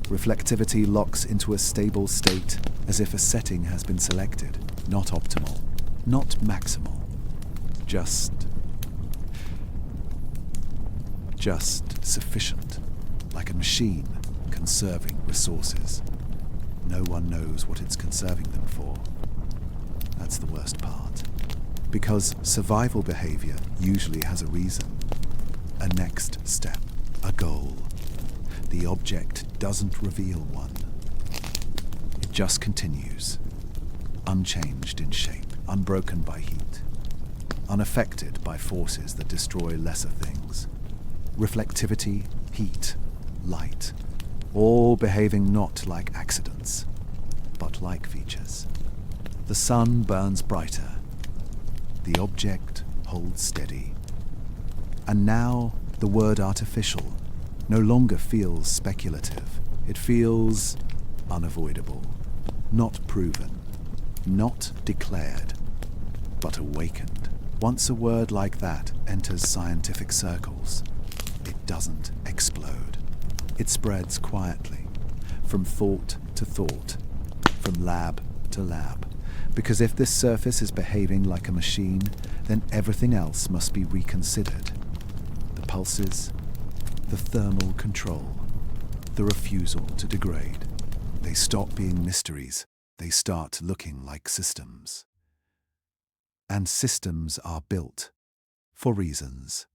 Reflectivity locks into a stable state as if a setting has been selected, not optimal, not maximal, just sufficient, like a machine conserving resources. No one knows what it's conserving them for. That's the worst part. Because survival behavior usually has a reason, a next step, a goal. The object doesn't reveal one. It just continues, unchanged in shape, unbroken by heat, unaffected by forces that destroy lesser things. Reflectivity, heat, light, all behaving not like accidents, but like features. The sun burns brighter. The object holds steady. And now the word artificial no longer feels speculative. It feels unavoidable, not proven, not declared, but awakened. Once a word like that enters scientific circles, it doesn't explode. It spreads quietly, from thought to thought, from lab to lab. Because if this surface is behaving like a machine, then everything else must be reconsidered. The pulses, the thermal control, the refusal to degrade. They stop being mysteries. They start looking like systems. And systems are built for reasons.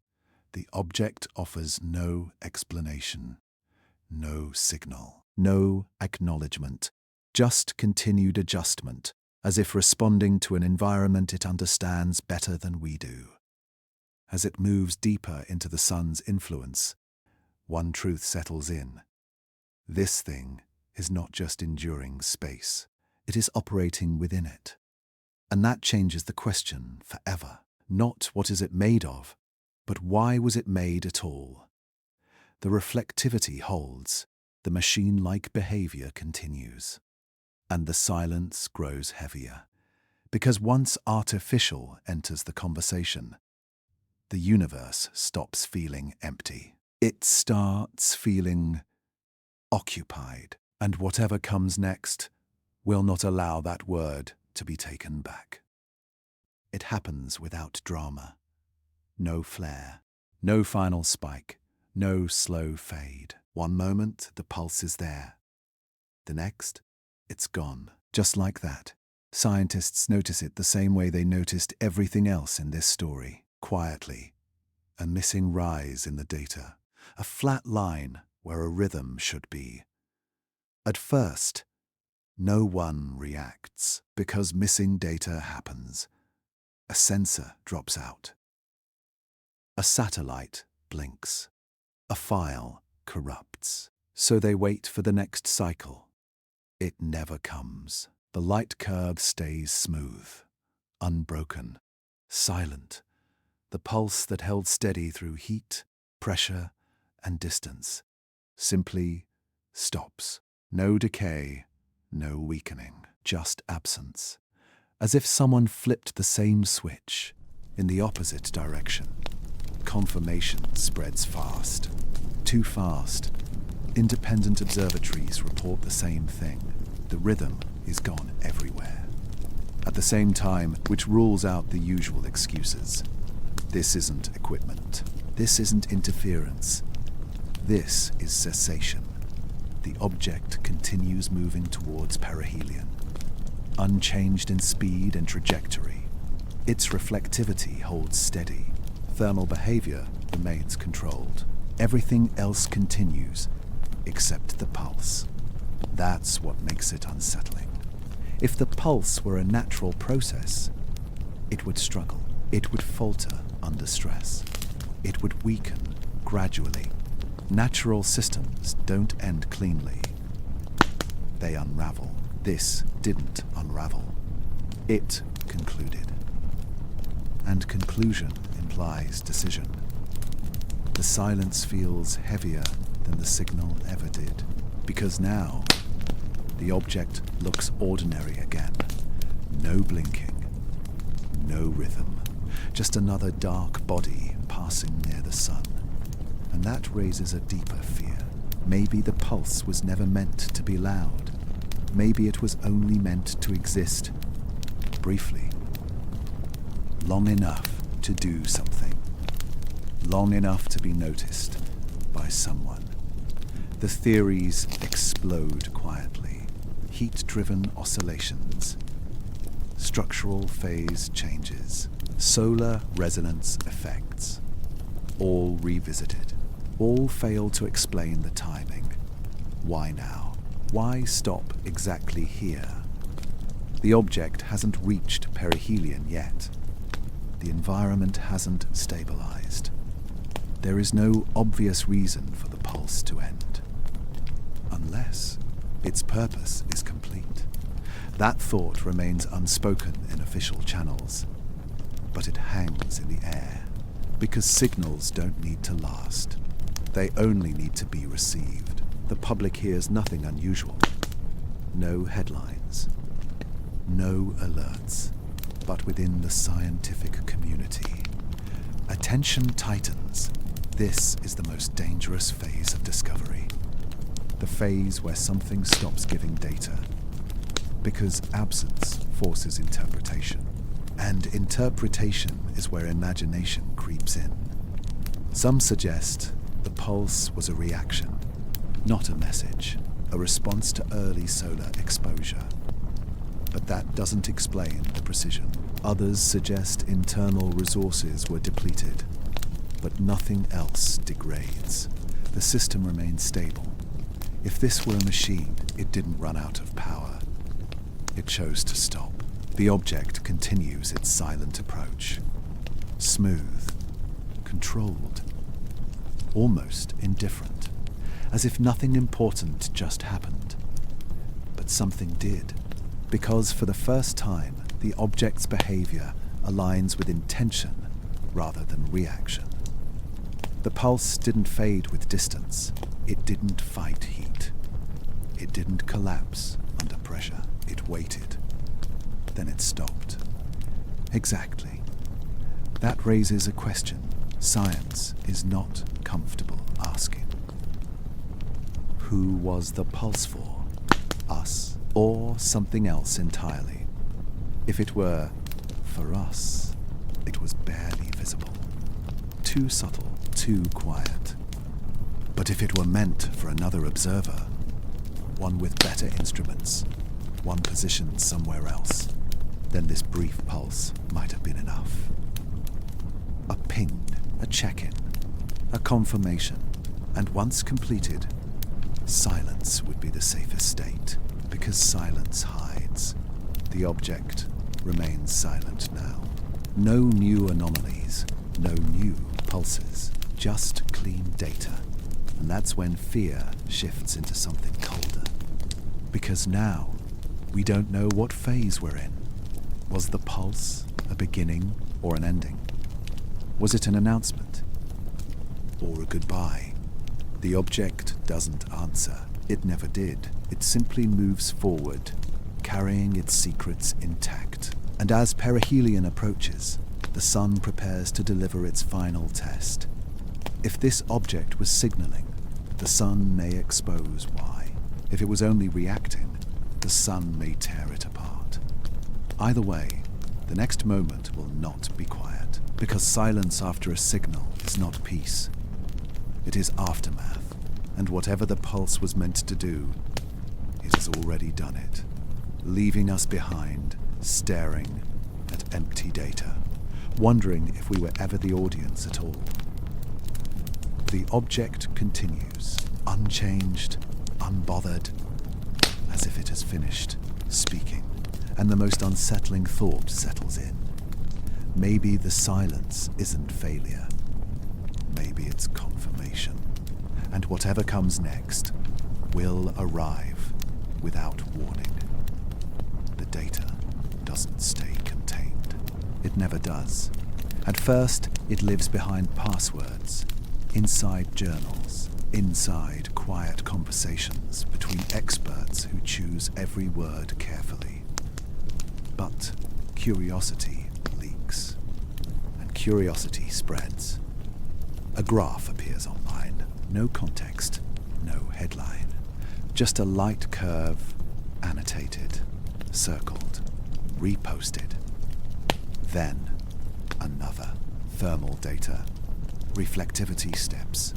The object offers no explanation, no signal, no acknowledgement, just continued adjustment, as if responding to an environment it understands better than we do. As it moves deeper into the sun's influence, one truth settles in. This thing is not just enduring space, it is operating within it. And that changes the question forever. Not what is it made of, but why was it made at all? The reflectivity holds, the machine-like behavior continues, and the silence grows heavier. Because once artificial enters the conversation, the universe stops feeling empty. It starts feeling occupied, and whatever comes next will not allow that word to be taken back. It happens without drama. No flare, no final spike, no slow fade. One moment, the pulse is there. The next, it's gone. Just like that. Scientists notice it the same way they noticed everything else in this story. Quietly. A missing rise in the data. A flat line where a rhythm should be. At first, no one reacts because missing data happens. A sensor drops out. A satellite blinks. A file corrupts. So they wait for the next cycle. It never comes. The light curve stays smooth, unbroken, silent. The pulse that held steady through heat, pressure, and distance simply stops. No decay, no weakening, just absence. As if someone flipped the same switch in the opposite direction. Confirmation spreads fast. Too fast. Independent observatories report the same thing. The rhythm is gone everywhere. At the same time, which rules out the usual excuses. This isn't equipment. This isn't interference. This is cessation. The object continues moving towards perihelion, unchanged in speed and trajectory. Its reflectivity holds steady. Thermal behavior remains controlled. Everything else continues, except the pulse. That's what makes it unsettling. If the pulse were a natural process, it would struggle. It would falter under stress. It would weaken gradually. Natural systems don't end cleanly. They unravel. This didn't unravel. It concluded. And conclusion implies decision. The silence feels heavier than the signal ever did, because now the object looks ordinary again. No blinking, no rhythm, just another dark body passing near the sun. And that raises a deeper fear. Maybe the pulse was never meant to be loud. Maybe it was only meant to exist briefly. Long enough to do something. Long enough to be noticed by someone. The theories explode quietly. Heat-driven oscillations. Structural phase changes. Solar resonance effects. All revisited. All fail to explain the timing. Why now? Why stop exactly here? The object hasn't reached perihelion yet. The environment hasn't stabilized. There is no obvious reason for the pulse to end. Unless its purpose is complete. That thought remains unspoken in official channels, but it hangs in the air, because signals don't need to last. They only need to be received. The public hears nothing unusual. No headlines. No alerts. But within the scientific community, attention tightens. This is the most dangerous phase of discovery. The phase where something stops giving data. Because absence forces interpretation. And interpretation is where imagination creeps in. Some suggest the pulse was a reaction, not a message, a response to early solar exposure. But that doesn't explain the precision. Others suggest internal resources were depleted, but nothing else degrades. The system remains stable. If this were a machine, it didn't run out of power. It chose to stop. The object continues its silent approach. Smooth, controlled, almost indifferent, as if nothing important just happened. But something did, because for the first time, the object's behavior aligns with intention rather than reaction. The pulse didn't fade with distance. It didn't fight heat. It didn't collapse under pressure. It waited. Then it stopped. Exactly. That raises a question science is not comfortable asking. Who was the pulse for? Us, or something else entirely? If it were for us, it was barely visible. Too subtle, too quiet. But if it were meant for another observer, one with better instruments, one positioned somewhere else, then this brief pulse might have been enough. A ping, a check-in, a confirmation, and once completed, silence would be the safest state, because silence hides. The object remains silent now. No new anomalies, no new pulses, just clean data. And that's when fear shifts into something colder. Because now, we don't know what phase we're in. Was the pulse a beginning or an ending? Was it an announcement? Or a goodbye? The object doesn't answer. It never did. It simply moves forward, carrying its secrets intact. And as perihelion approaches, the sun prepares to deliver its final test. If this object was signaling, The sun may expose why. If it was only reacting, the sun may tear it apart. Either way, the next moment will not be quiet, because silence after a signal is not peace. It is aftermath, and whatever the pulse was meant to do, it has already done it, leaving us behind, staring at empty data, wondering if we were ever the audience at all. The object continues, unchanged, unbothered, as if it has finished speaking, and the most unsettling thought settles in. Maybe the silence isn't failure. Maybe it's confirmation. And whatever comes next will arrive without warning. The data doesn't stay contained. It never does. At first, it lives behind passwords, inside journals, inside quiet conversations between experts who choose every word carefully. But curiosity leaks, and curiosity spreads. A graph appears online. No context, no headline. Just a light curve, annotated, circled, reposted. Then another. Thermal data, reflectivity steps.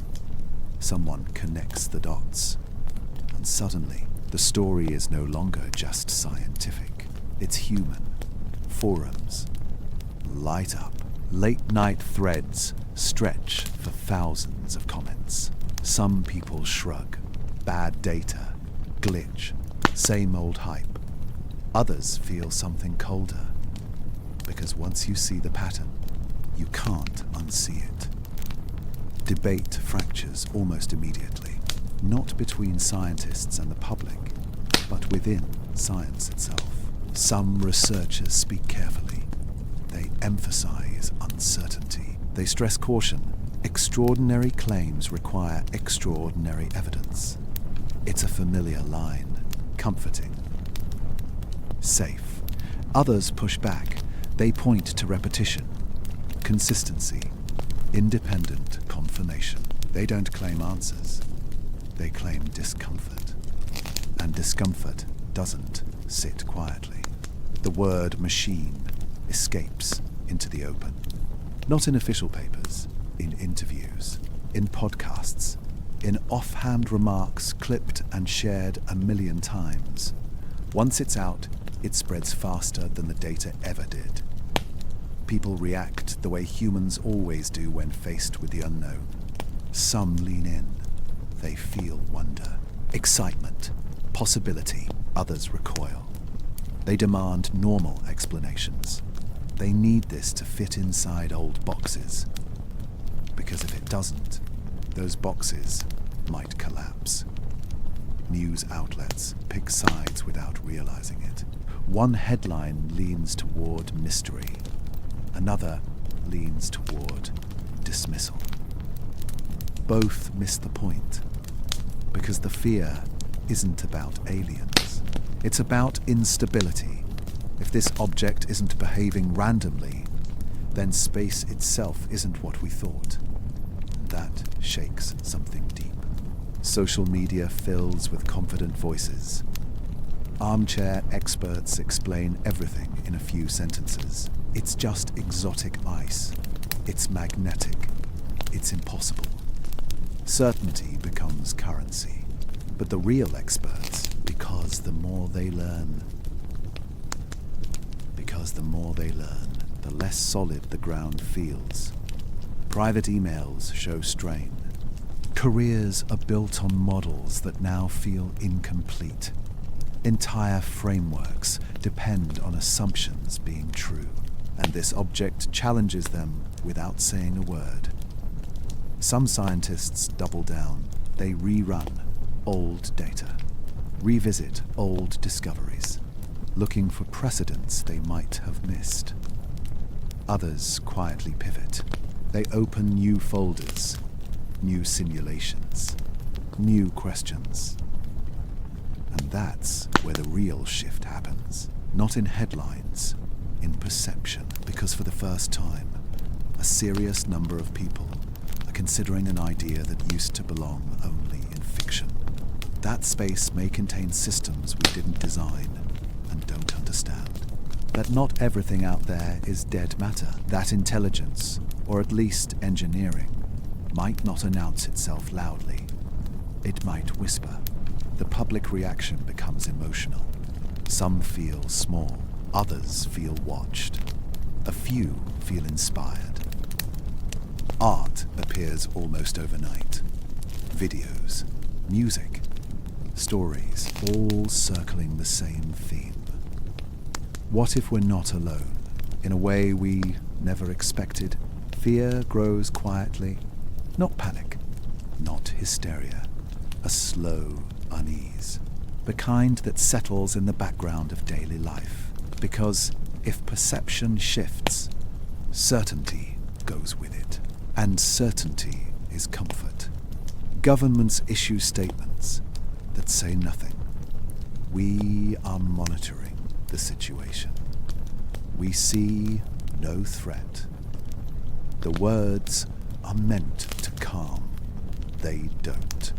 Someone connects the dots, and suddenly the story is no longer just scientific. It's human. Forums light up. Late-night threads stretch for thousands of comments. Some people shrug. Bad data. Glitch. Same old hype. Others feel something colder, because once you see the pattern, you can't unsee it. Debate fractures almost immediately, not between scientists and the public, but within science itself. Some researchers speak carefully. They emphasize uncertainty. They stress caution. Extraordinary claims require extraordinary evidence. It's a familiar line, comforting, safe. Others push back. They point to repetition, consistency, independent confirmation. They don't claim answers. They claim discomfort. And discomfort doesn't sit quietly. The word machine escapes into the open. Not in official papers, in interviews, in podcasts, in offhand remarks clipped and shared a million times. Once it's out, it spreads faster than the data ever did. People react the way humans always do when faced with the unknown. Some lean in. They feel wonder, excitement, possibility. Others recoil. They demand normal explanations. They need this to fit inside old boxes. Because if it doesn't, those boxes might collapse. News outlets pick sides without realizing it. One headline leans toward mystery. Another leans toward dismissal. Both miss the point, because the fear isn't about aliens. It's about instability. If this object isn't behaving randomly, then space itself isn't what we thought. That shakes something deep. Social media fills with confident voices. Armchair experts explain everything in a few sentences. It's just exotic ice. It's magnetic. It's impossible. Certainty becomes currency. But the real experts, because the more they learn, the less solid the ground feels. Private emails show strain. Careers are built on models that now feel incomplete. Entire frameworks depend on assumptions being true, and this object challenges them without saying a word. Some scientists double down. They rerun old data, revisit old discoveries, looking for precedents they might have missed. Others quietly pivot. They open new folders, new simulations, new questions. And that's where the real shift happens. Not in headlines, in perception. Because for the first time, a serious number of people are considering an idea that used to belong only in fiction. That space may contain systems we didn't design and don't understand. That not everything out there is dead matter. That intelligence, or at least engineering, might not announce itself loudly. It might whisper. The public reaction becomes emotional. Some feel small, others feel watched. A few feel inspired. Art appears almost overnight. Videos, music, stories, all circling the same theme. What if we're not alone? In a way we never expected, fear grows quietly. Not panic, not hysteria. A slow unease. The kind that settles in the background of daily life. Because if perception shifts, certainty goes with it. And certainty is comfort. Governments issue statements that say nothing. We are monitoring the situation. We see no threat. The words are meant to calm. They don't.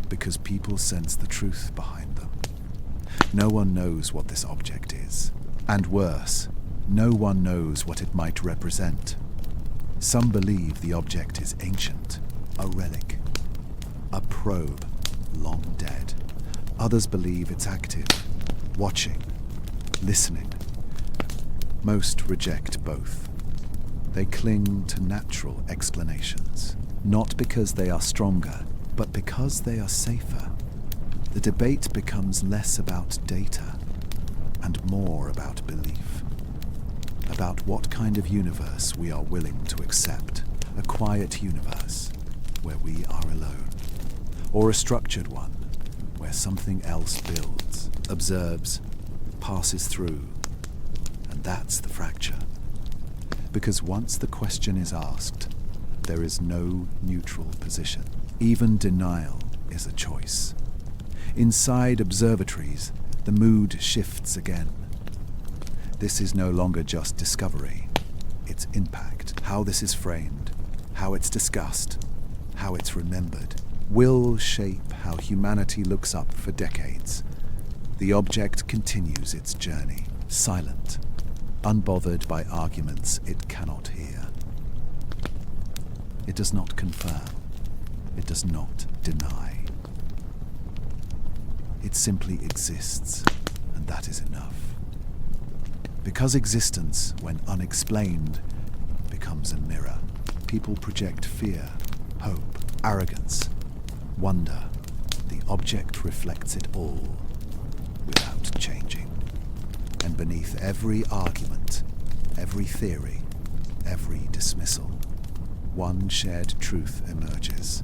Because people sense the truth behind them. No one knows what this object is. And worse, no one knows what it might represent. Some believe the object is ancient, a relic, a probe long dead. Others believe it's active, watching, listening. Most reject both. They cling to natural explanations, not because they are stronger, but because they are safer. The debate becomes less about data and more about belief. About what kind of universe we are willing to accept. A quiet universe where we are alone. Or a structured one where something else builds, observes, passes through. And that's the fracture. Because once the question is asked, there is no neutral position. Even denial is a choice. Inside observatories, the mood shifts again. This is no longer just discovery. It's impact. How this is framed, how it's discussed, how it's remembered, will shape how humanity looks up for decades. The object continues its journey, silent, unbothered by arguments it cannot hear. It does not confirm. It does not deny. It simply exists, and that is enough. Because existence, when unexplained, becomes a mirror. People project fear, hope, arrogance, wonder. The object reflects it all, without changing. And beneath every argument, every theory, every dismissal, one shared truth emerges.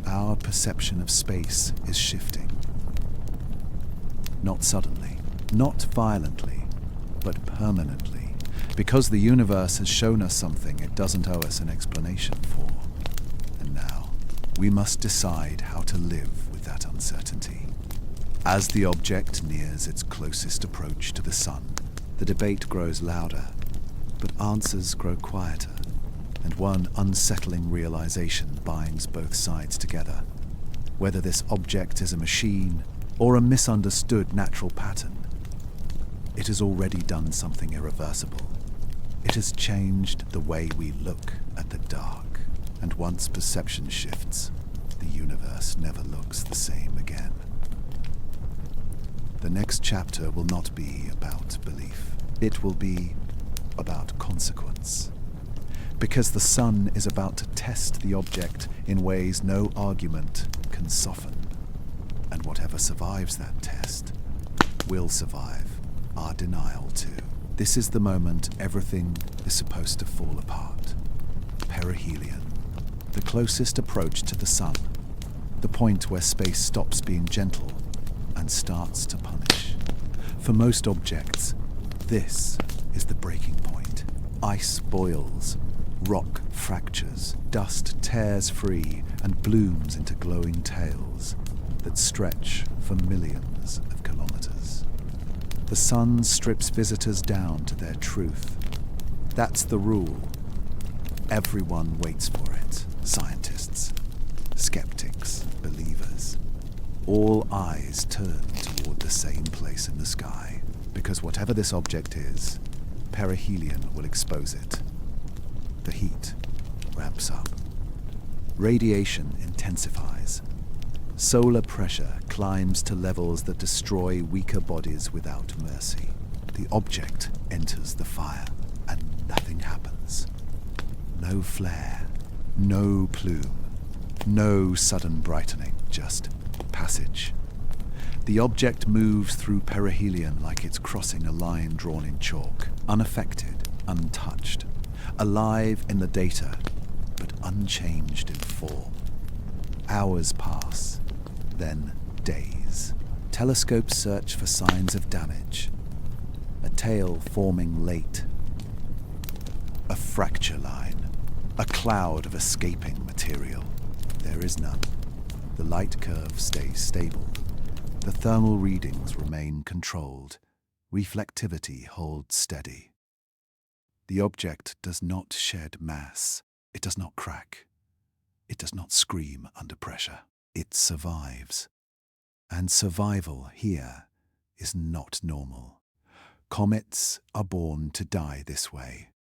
Our perception of space is shifting. Not suddenly, not violently, but permanently, because the universe has shown us something it doesn't owe us an explanation for. And now, we must decide how to live with that uncertainty. As the object nears its closest approach to the sun, the debate grows louder, but answers grow quieter, and one unsettling realization binds both sides together. Whether this object is a machine or a misunderstood natural pattern, it has already done something irreversible. It has changed the way we look at the dark, and once perception shifts, the universe never looks the same again. The next chapter will not be about belief. It will be about consequence. Because the sun is about to test the object in ways no argument can soften. And whatever survives that test will survive our denial too. This is the moment everything is supposed to fall apart. Perihelion, the closest approach to the sun, the point where space stops being gentle and starts to punish. For most objects, this is the breaking point. Ice boils, rock fractures, dust tears free and blooms into glowing tails that stretch for millions of kilometers. The sun strips visitors down to their truth. That's the rule. Everyone waits for it, Scientists, skeptics, believers. All eyes turn toward the same place in the sky, because whatever this object is, perihelion will expose it. The heat ramps up. Radiation intensifies. Solar pressure climbs to levels that destroy weaker bodies without mercy. The object enters the fire, and nothing happens. No flare, no plume, no sudden brightening, just passage. The object moves through perihelion like it's crossing a line drawn in chalk, unaffected, untouched, alive in the data, but unchanged in form. Hours pass, then days. Telescopes search for signs of damage. A tail forming late. A fracture line. A cloud of escaping material. There is none. The light curve stays stable. The thermal readings remain controlled. Reflectivity holds steady. The object does not shed mass. It does not crack. It does not scream under pressure. It survives. And survival here is not normal. Comets are born to die this way.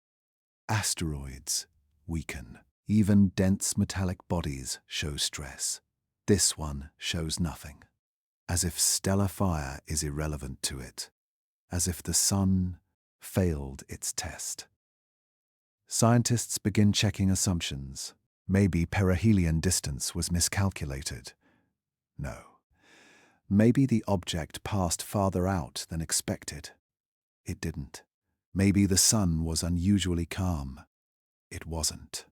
Asteroids weaken. Even dense metallic bodies show stress. This one shows nothing. As if stellar fire is irrelevant to it. As if the sun failed its test. Scientists begin checking assumptions. Maybe perihelion distance was miscalculated. No. Maybe the object passed farther out than expected. It didn't. Maybe the sun was unusually calm. It wasn't.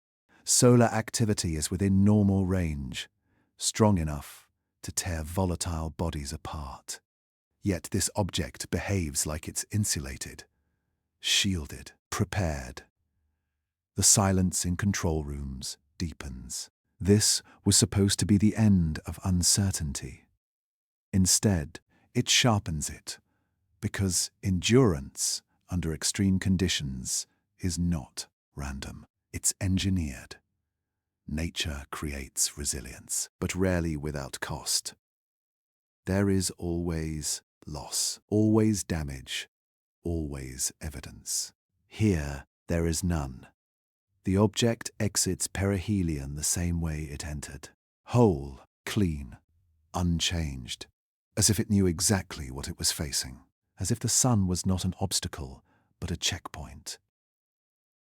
Solar activity is within normal range, strong enough to tear volatile bodies apart. Yet this object behaves like it's insulated, shielded, prepared. The silence in control rooms deepens. This was supposed to be the end of uncertainty. Instead, it sharpens it, because endurance under extreme conditions is not random. It's engineered. Nature creates resilience, but rarely without cost. There is always loss, always damage, always evidence. Here, there is none. The object exits perihelion the same way it entered. Whole, clean, unchanged, as if it knew exactly what it was facing, as if the sun was not an obstacle, but a checkpoint.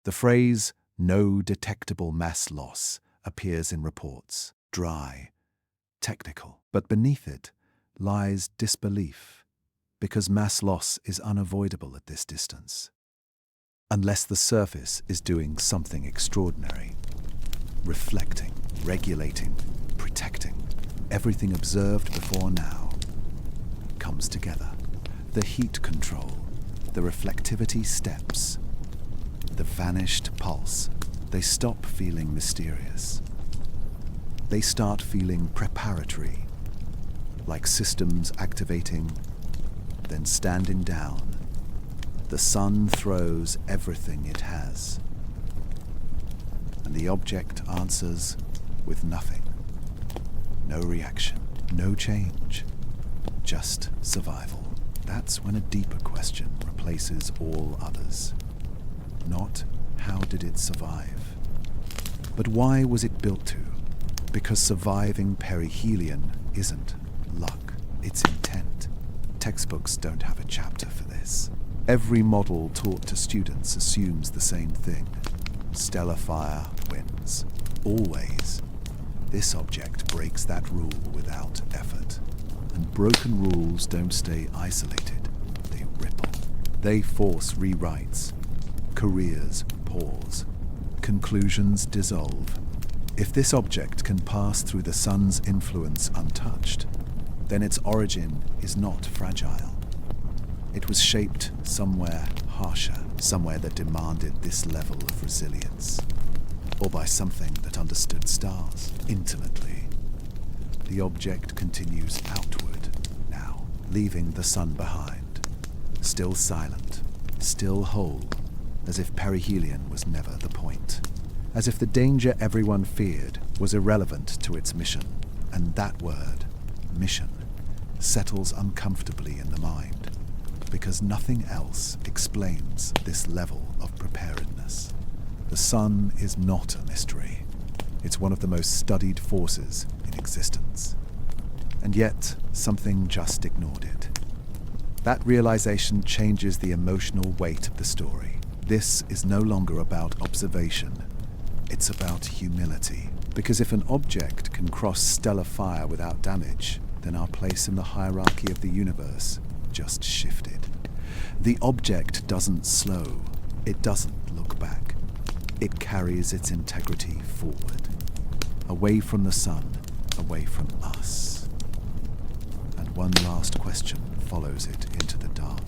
The phrase, "no detectable mass loss," appears in reports, dry, technical, but beneath it lies disbelief, because mass loss is unavoidable at this distance. Unless the surface is doing something extraordinary, reflecting, regulating, protecting, everything observed before now comes together. The heat control, the reflectivity steps, the vanished pulse. They stop feeling mysterious. They start feeling preparatory, like systems activating, then standing down. The sun throws everything it has, and the object answers with nothing. No reaction, no change, just survival. That's when a deeper question replaces all others. Not how did it survive, but why was it built to? Because surviving perihelion isn't luck, it's intent. Textbooks don't have a chapter for this. Every model taught to students assumes the same thing. Stellar fire wins. Always. This object breaks that rule without effort. And broken rules don't stay isolated. They ripple. They force rewrites. Careers pause. Conclusions dissolve. If this object can pass through the sun's influence untouched, then its origin is not fragile. It was shaped somewhere harsher, somewhere that demanded this level of resilience, or by something that understood stars intimately. The object continues outward now, leaving the sun behind, still silent, still whole, as if perihelion was never the point. as if the danger everyone feared was irrelevant to its mission. And that word, mission, settles uncomfortably in the mind, because nothing else explains this level of preparedness. The sun is not a mystery. It's one of the most studied forces in existence. And yet, something just ignored it. That realization changes the emotional weight of the story. This is no longer about observation. It's about humility. Because if an object can cross stellar fire without damage, then our place in the hierarchy of the universe just shifted. The object doesn't slow. It doesn't look back. It carries its integrity forward, away from the sun, away from us. And one last question follows it into the dark.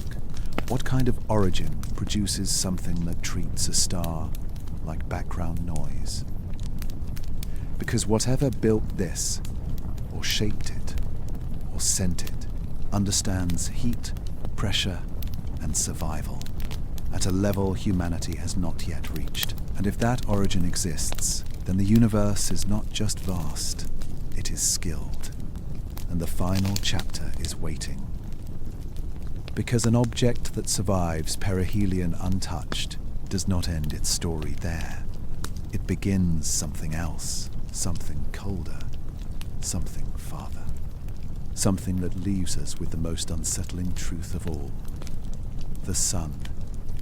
What kind of origin produces something that treats a star like background noise? Because whatever built this, or shaped it, or sent it, understands heat, pressure, and survival at a level humanity has not yet reached. And if that origin exists, then the universe is not just vast, it is skilled. And the final chapter is waiting. Because an object that survives perihelion untouched does not end its story there. It begins something else, something colder, something farther. Something that leaves us with the most unsettling truth of all. The sun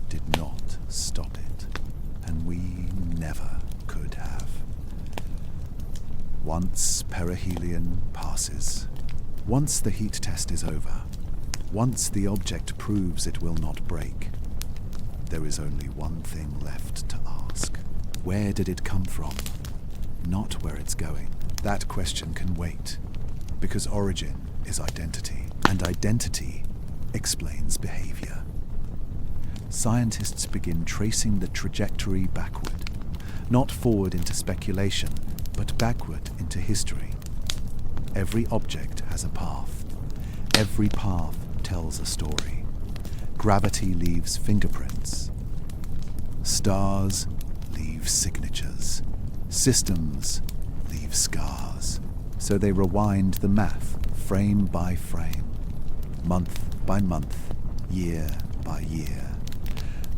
did not stop it, and we never could have. Once perihelion passes, once the heat test is over, once the object proves it will not break, there is only one thing left to ask. Where did it come from? Not where it's going. That question can wait, because origin is identity, and identity explains behavior. Scientists begin tracing the trajectory backward, not forward into speculation, but backward into history. Every object has a path. Every path tells a story. Gravity leaves fingerprints. Stars leave signatures. Systems leave scars. So they rewind the math, frame by frame, month by month, year by year.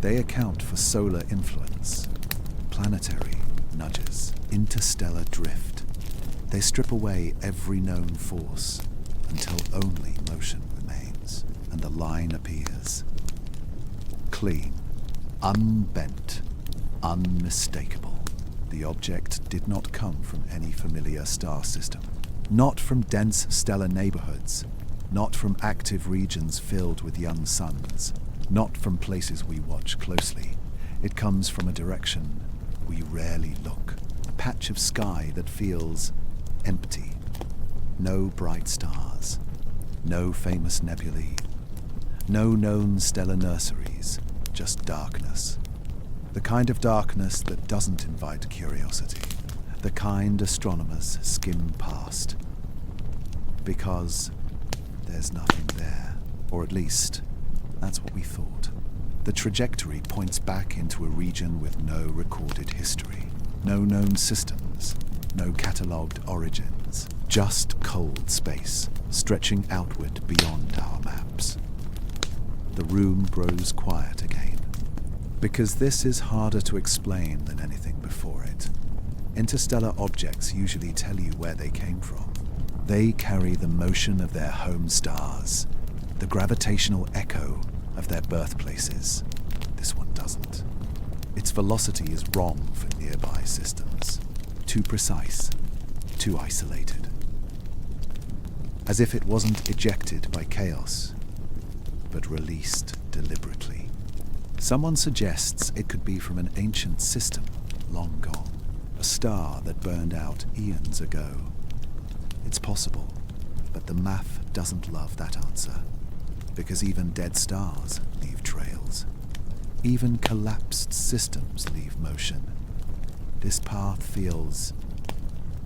They account for solar influence, planetary nudges, interstellar drift. They strip away every known force until only motion remains, and the line appears. Clean, unbent, unmistakable. The object did not come from any familiar star system, not from dense stellar neighborhoods, not from active regions filled with young suns, not from places we watch closely. It comes from a direction we rarely look, a patch of sky that feels empty. No bright stars, no famous nebulae, no known stellar nurseries, just darkness. The kind of darkness that doesn't invite curiosity, the kind astronomers skim past. Because there's nothing there, or at least that's what we thought. The trajectory points back into a region with no recorded history, no known systems, no catalogued origins, just cold space stretching outward beyond our maps. The room grows quiet again, because this is harder to explain than anything before it. Interstellar objects usually tell you where they came from. They carry the motion of their home stars, the gravitational echo of their birthplaces. This one doesn't. Its velocity is wrong for nearby systems. Too precise, too isolated. As if it wasn't ejected by chaos, but released deliberately. Someone suggests it could be from an ancient system long gone, a star that burned out eons ago. It's possible, but the math doesn't love that answer, because even dead stars leave trails. Even collapsed systems leave motion. This path feels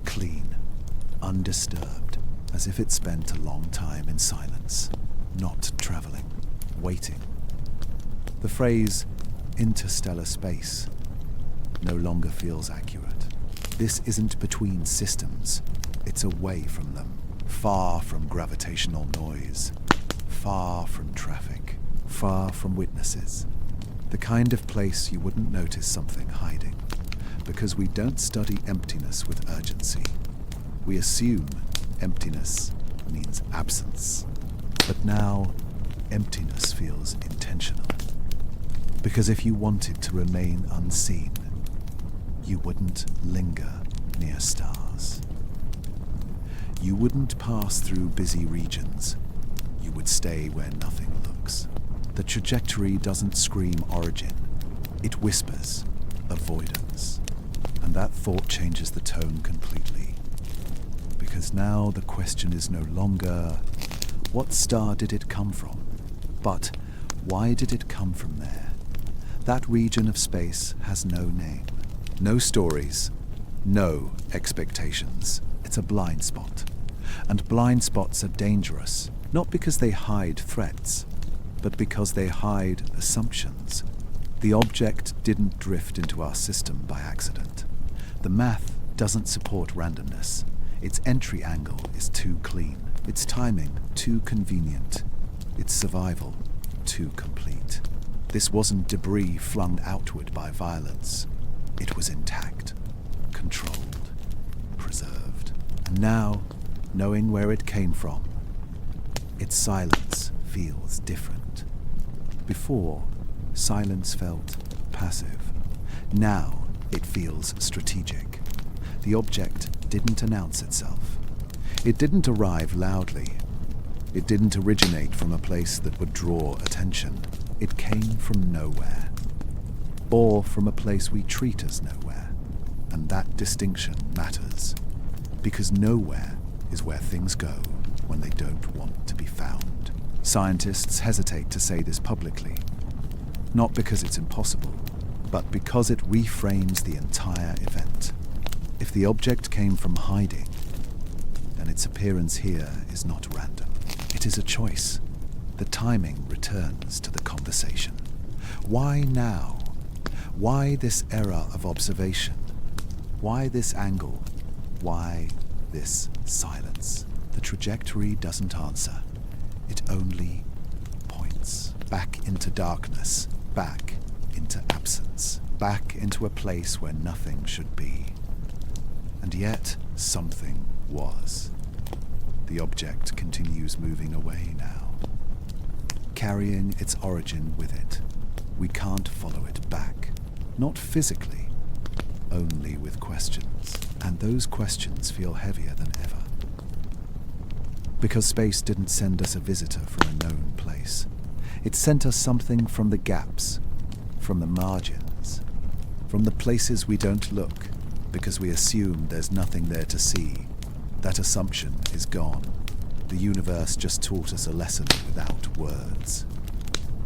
clean, undisturbed, as if it spent a long time in silence, not traveling, waiting. The phrase interstellar space no longer feels accurate. This isn't between systems, it's away from them, far from gravitational noise, far from traffic, far from witnesses. The kind of place you wouldn't notice something hiding, because we don't study emptiness with urgency. We assume emptiness means absence. But now, emptiness feels intentional. Because if you wanted to remain unseen, you wouldn't linger near stars. You wouldn't pass through busy regions. You would stay where nothing looks. The trajectory doesn't scream origin. It whispers avoidance. And that thought changes the tone completely. Because now the question is no longer, what star did it come from? But why did it come from there? That region of space has no name, no stories, no expectations. It's a blind spot. And blind spots are dangerous, not because they hide threats, but because they hide assumptions. The object didn't drift into our system by accident. The math doesn't support randomness. Its entry angle is too clean, its timing too convenient, its survival too complete. This wasn't debris flung outward by violence. It was intact, controlled, preserved. And now, knowing where it came from, its silence feels different. Before, silence felt passive. Now, it feels strategic. The object didn't announce itself. It didn't arrive loudly. It didn't originate from a place that would draw attention. It came from nowhere, or from a place we treat as nowhere. And that distinction matters, because nowhere is where things go when they don't want to be found. Scientists hesitate to say this publicly, not because it's impossible, but because it reframes the entire event. If the object came from hiding, then its appearance here is not random. It is a choice. The timing returns to the conversation. Why now? Why this era of observation? Why this angle? Why this silence? The trajectory doesn't answer. It only points back into darkness, back into absence, back into a place where nothing should be. And yet, something was. The object continues moving away now, carrying its origin with it. We can't follow it back. Not physically, only with questions. And those questions feel heavier than ever. Because space didn't send us a visitor from a known place. It sent us something from the gaps, from the margins, from the places we don't look, because we assume there's nothing there to see. That assumption is gone. The universe just taught us a lesson without words.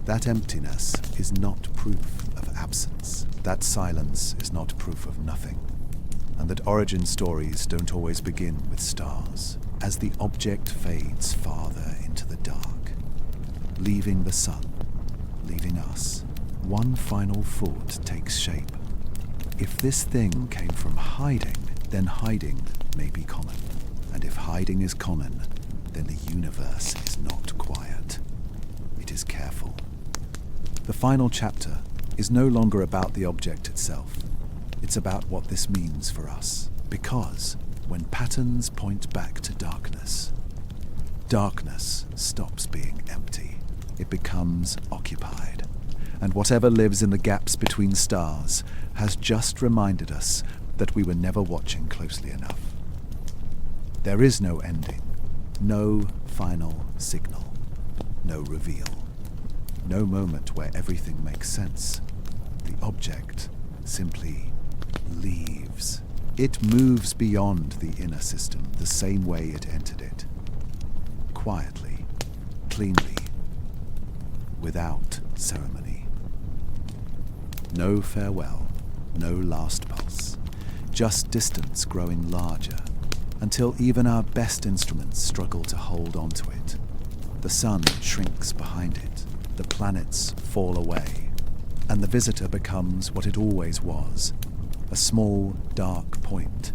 That emptiness is not proof of absence. That silence is not proof of nothing. And that origin stories don't always begin with stars. As the object fades farther into the dark, leaving the sun, leaving us, one final thought takes shape. If this thing came from hiding, then hiding may be common. And if hiding is common, then the universe is not quiet. It is careful. The final chapter is no longer about the object itself. It's about what this means for us. Because when patterns point back to darkness, darkness stops being empty. It becomes occupied. And whatever lives in the gaps between stars has just reminded us that we were never watching closely enough. There is no ending, no final signal, no reveal, no moment where everything makes sense. The object simply leaves. It moves beyond the inner system the same way it entered it. Quietly, cleanly, without ceremony. No farewell, no last pulse, just distance growing larger, until even our best instruments struggle to hold onto it. The sun shrinks behind it, the planets fall away, and the visitor becomes what it always was, a small, dark point,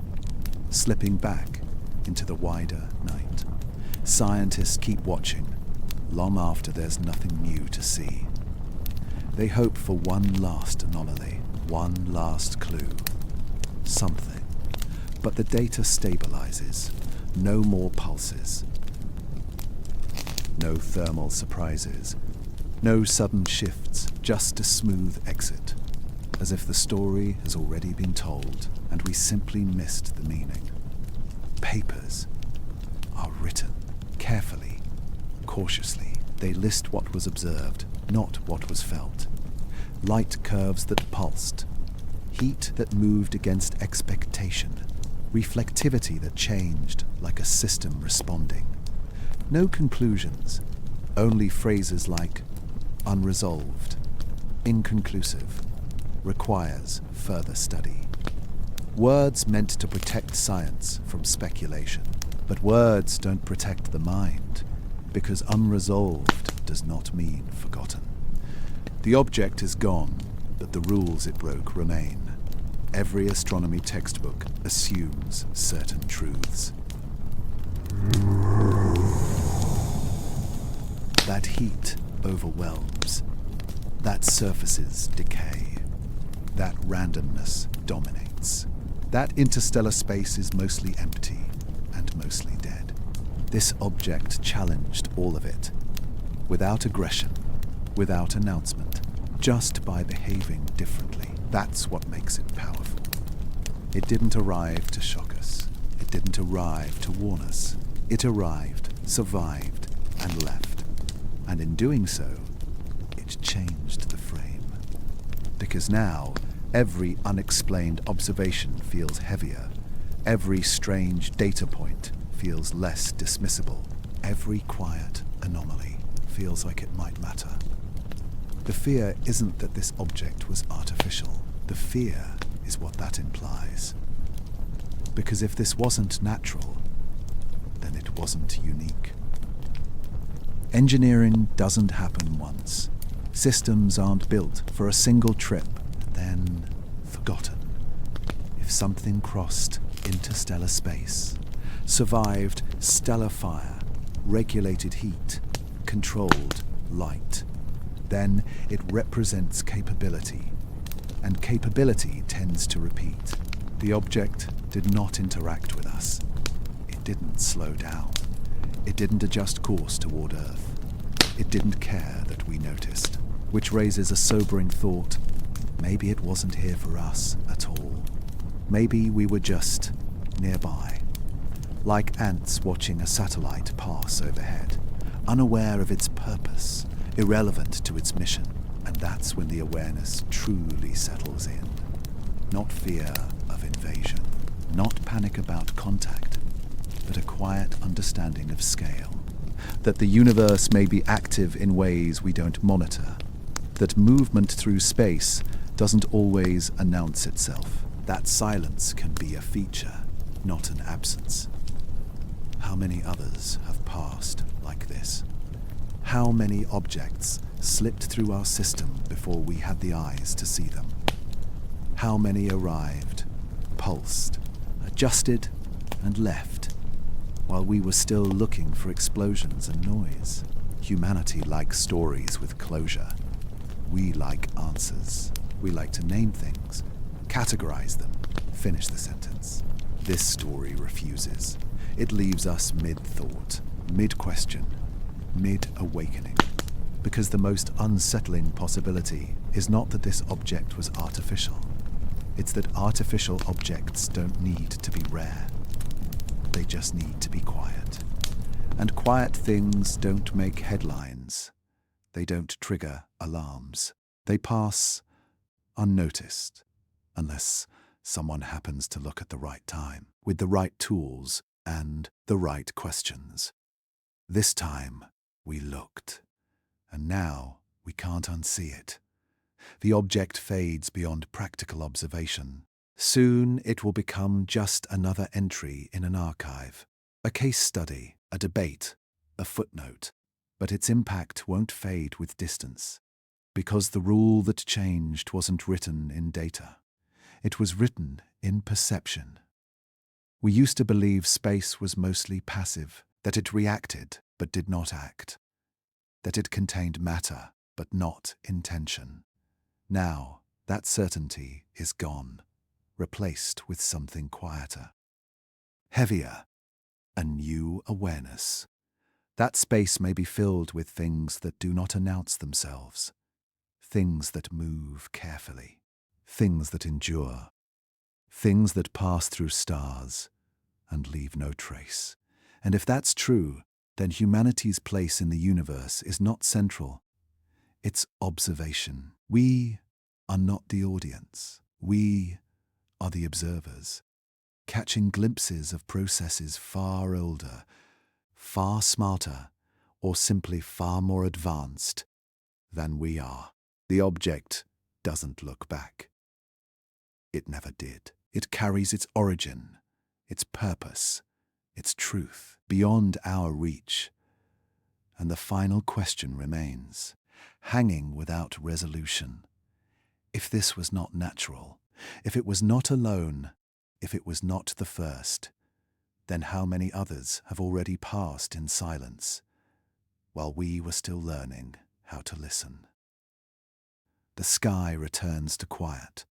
slipping back into the wider night. Scientists keep watching, long after there's nothing new to see. They hope for one last anomaly, one last clue, something. But the data stabilizes. No more pulses. No thermal surprises. No sudden shifts, just a smooth exit. As if the story has already been told and we simply missed the meaning. Papers are written carefully, cautiously. They list what was observed, not what was felt. Light curves that pulsed, heat that moved against expectation, reflectivity that changed like a system responding. No conclusions, only phrases like unresolved, inconclusive, requires further study. Words meant to protect science from speculation, but words don't protect the mind, because unresolved does not mean forgotten. The object is gone, but the rules it broke remain. Every astronomy textbook assumes certain truths. That heat overwhelms. That surfaces decay. That randomness dominates. That interstellar space is mostly empty and mostly dead. This object challenged all of it, without aggression, without announcement, just by behaving differently. That's what makes it powerful. It didn't arrive to shock us. It didn't arrive to warn us. It arrived, survived, and left. And in doing so, it changed the frame. Because now, every unexplained observation feels heavier. Every strange data point feels less dismissible. Every quiet anomaly feels like it might matter. The fear isn't that this object was artificial. The fear is what that implies. Because if this wasn't natural, then it wasn't unique. Engineering doesn't happen once. Systems aren't built for a single trip, then forgotten. If something crossed interstellar space, survived stellar fire, regulated heat, controlled light, then it represents capability, and capability tends to repeat. The object did not interact with us. It didn't slow down. It didn't adjust course toward Earth. It didn't care that we noticed, which raises a sobering thought. Maybe it wasn't here for us at all. Maybe we were just nearby, like ants watching a satellite pass overhead, unaware of its purpose, irrelevant to its mission. And that's when the awareness truly settles in. Not fear of invasion, not panic about contact, but a quiet understanding of scale. That the universe may be active in ways we don't monitor. That movement through space doesn't always announce itself. That silence can be a feature, not an absence. How many others have passed like this? How many objects slipped through our system before we had the eyes to see them? How many arrived, pulsed, adjusted, and left, while we were still looking for explosions and noise? Humanity likes stories with closure. We like answers. We like to name things, categorize them, finish the sentence. This story refuses. It leaves us mid-thought, mid-question, mid-awakening. Because the most unsettling possibility is not that this object was artificial. It's that artificial objects don't need to be rare. They just need to be quiet. And quiet things don't make headlines. They don't trigger alarms. They pass unnoticed, unless someone happens to look at the right time, with the right tools and the right questions. This time, we looked. And now we can't unsee it. The object fades beyond practical observation. Soon it will become just another entry in an archive, a case study, a debate, a footnote. But its impact won't fade with distance, because the rule that changed wasn't written in data. It was written in perception. We used to believe space was mostly passive, that it reacted but did not act, that it contained matter but not intention. Now, that certainty is gone, replaced with something quieter, heavier, a new awareness. That space may be filled with things that do not announce themselves, things that move carefully, things that endure, things that pass through stars and leave no trace. And if that's true, then humanity's place in the universe is not central. It's observation. We are not the audience. We are the observers, catching glimpses of processes far older, far smarter, or simply far more advanced than we are. The object doesn't look back. It never did. It carries its origin, its purpose, its truth beyond our reach. And the final question remains, hanging without resolution. If this was not natural, if it was not alone, if it was not the first, then how many others have already passed in silence, while we were still learning how to listen? The sky returns to quiet,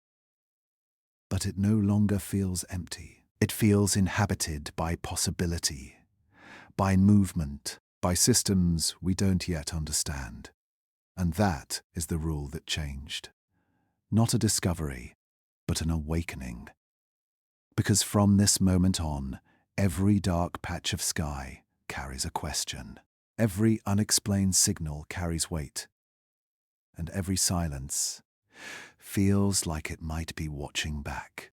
but it no longer feels empty. It feels inhabited by possibility, by movement, by systems we don't yet understand. And that is the rule that changed. Not a discovery, but an awakening. Because from this moment on, every dark patch of sky carries a question. Every unexplained signal carries weight. And every silence feels like it might be watching back.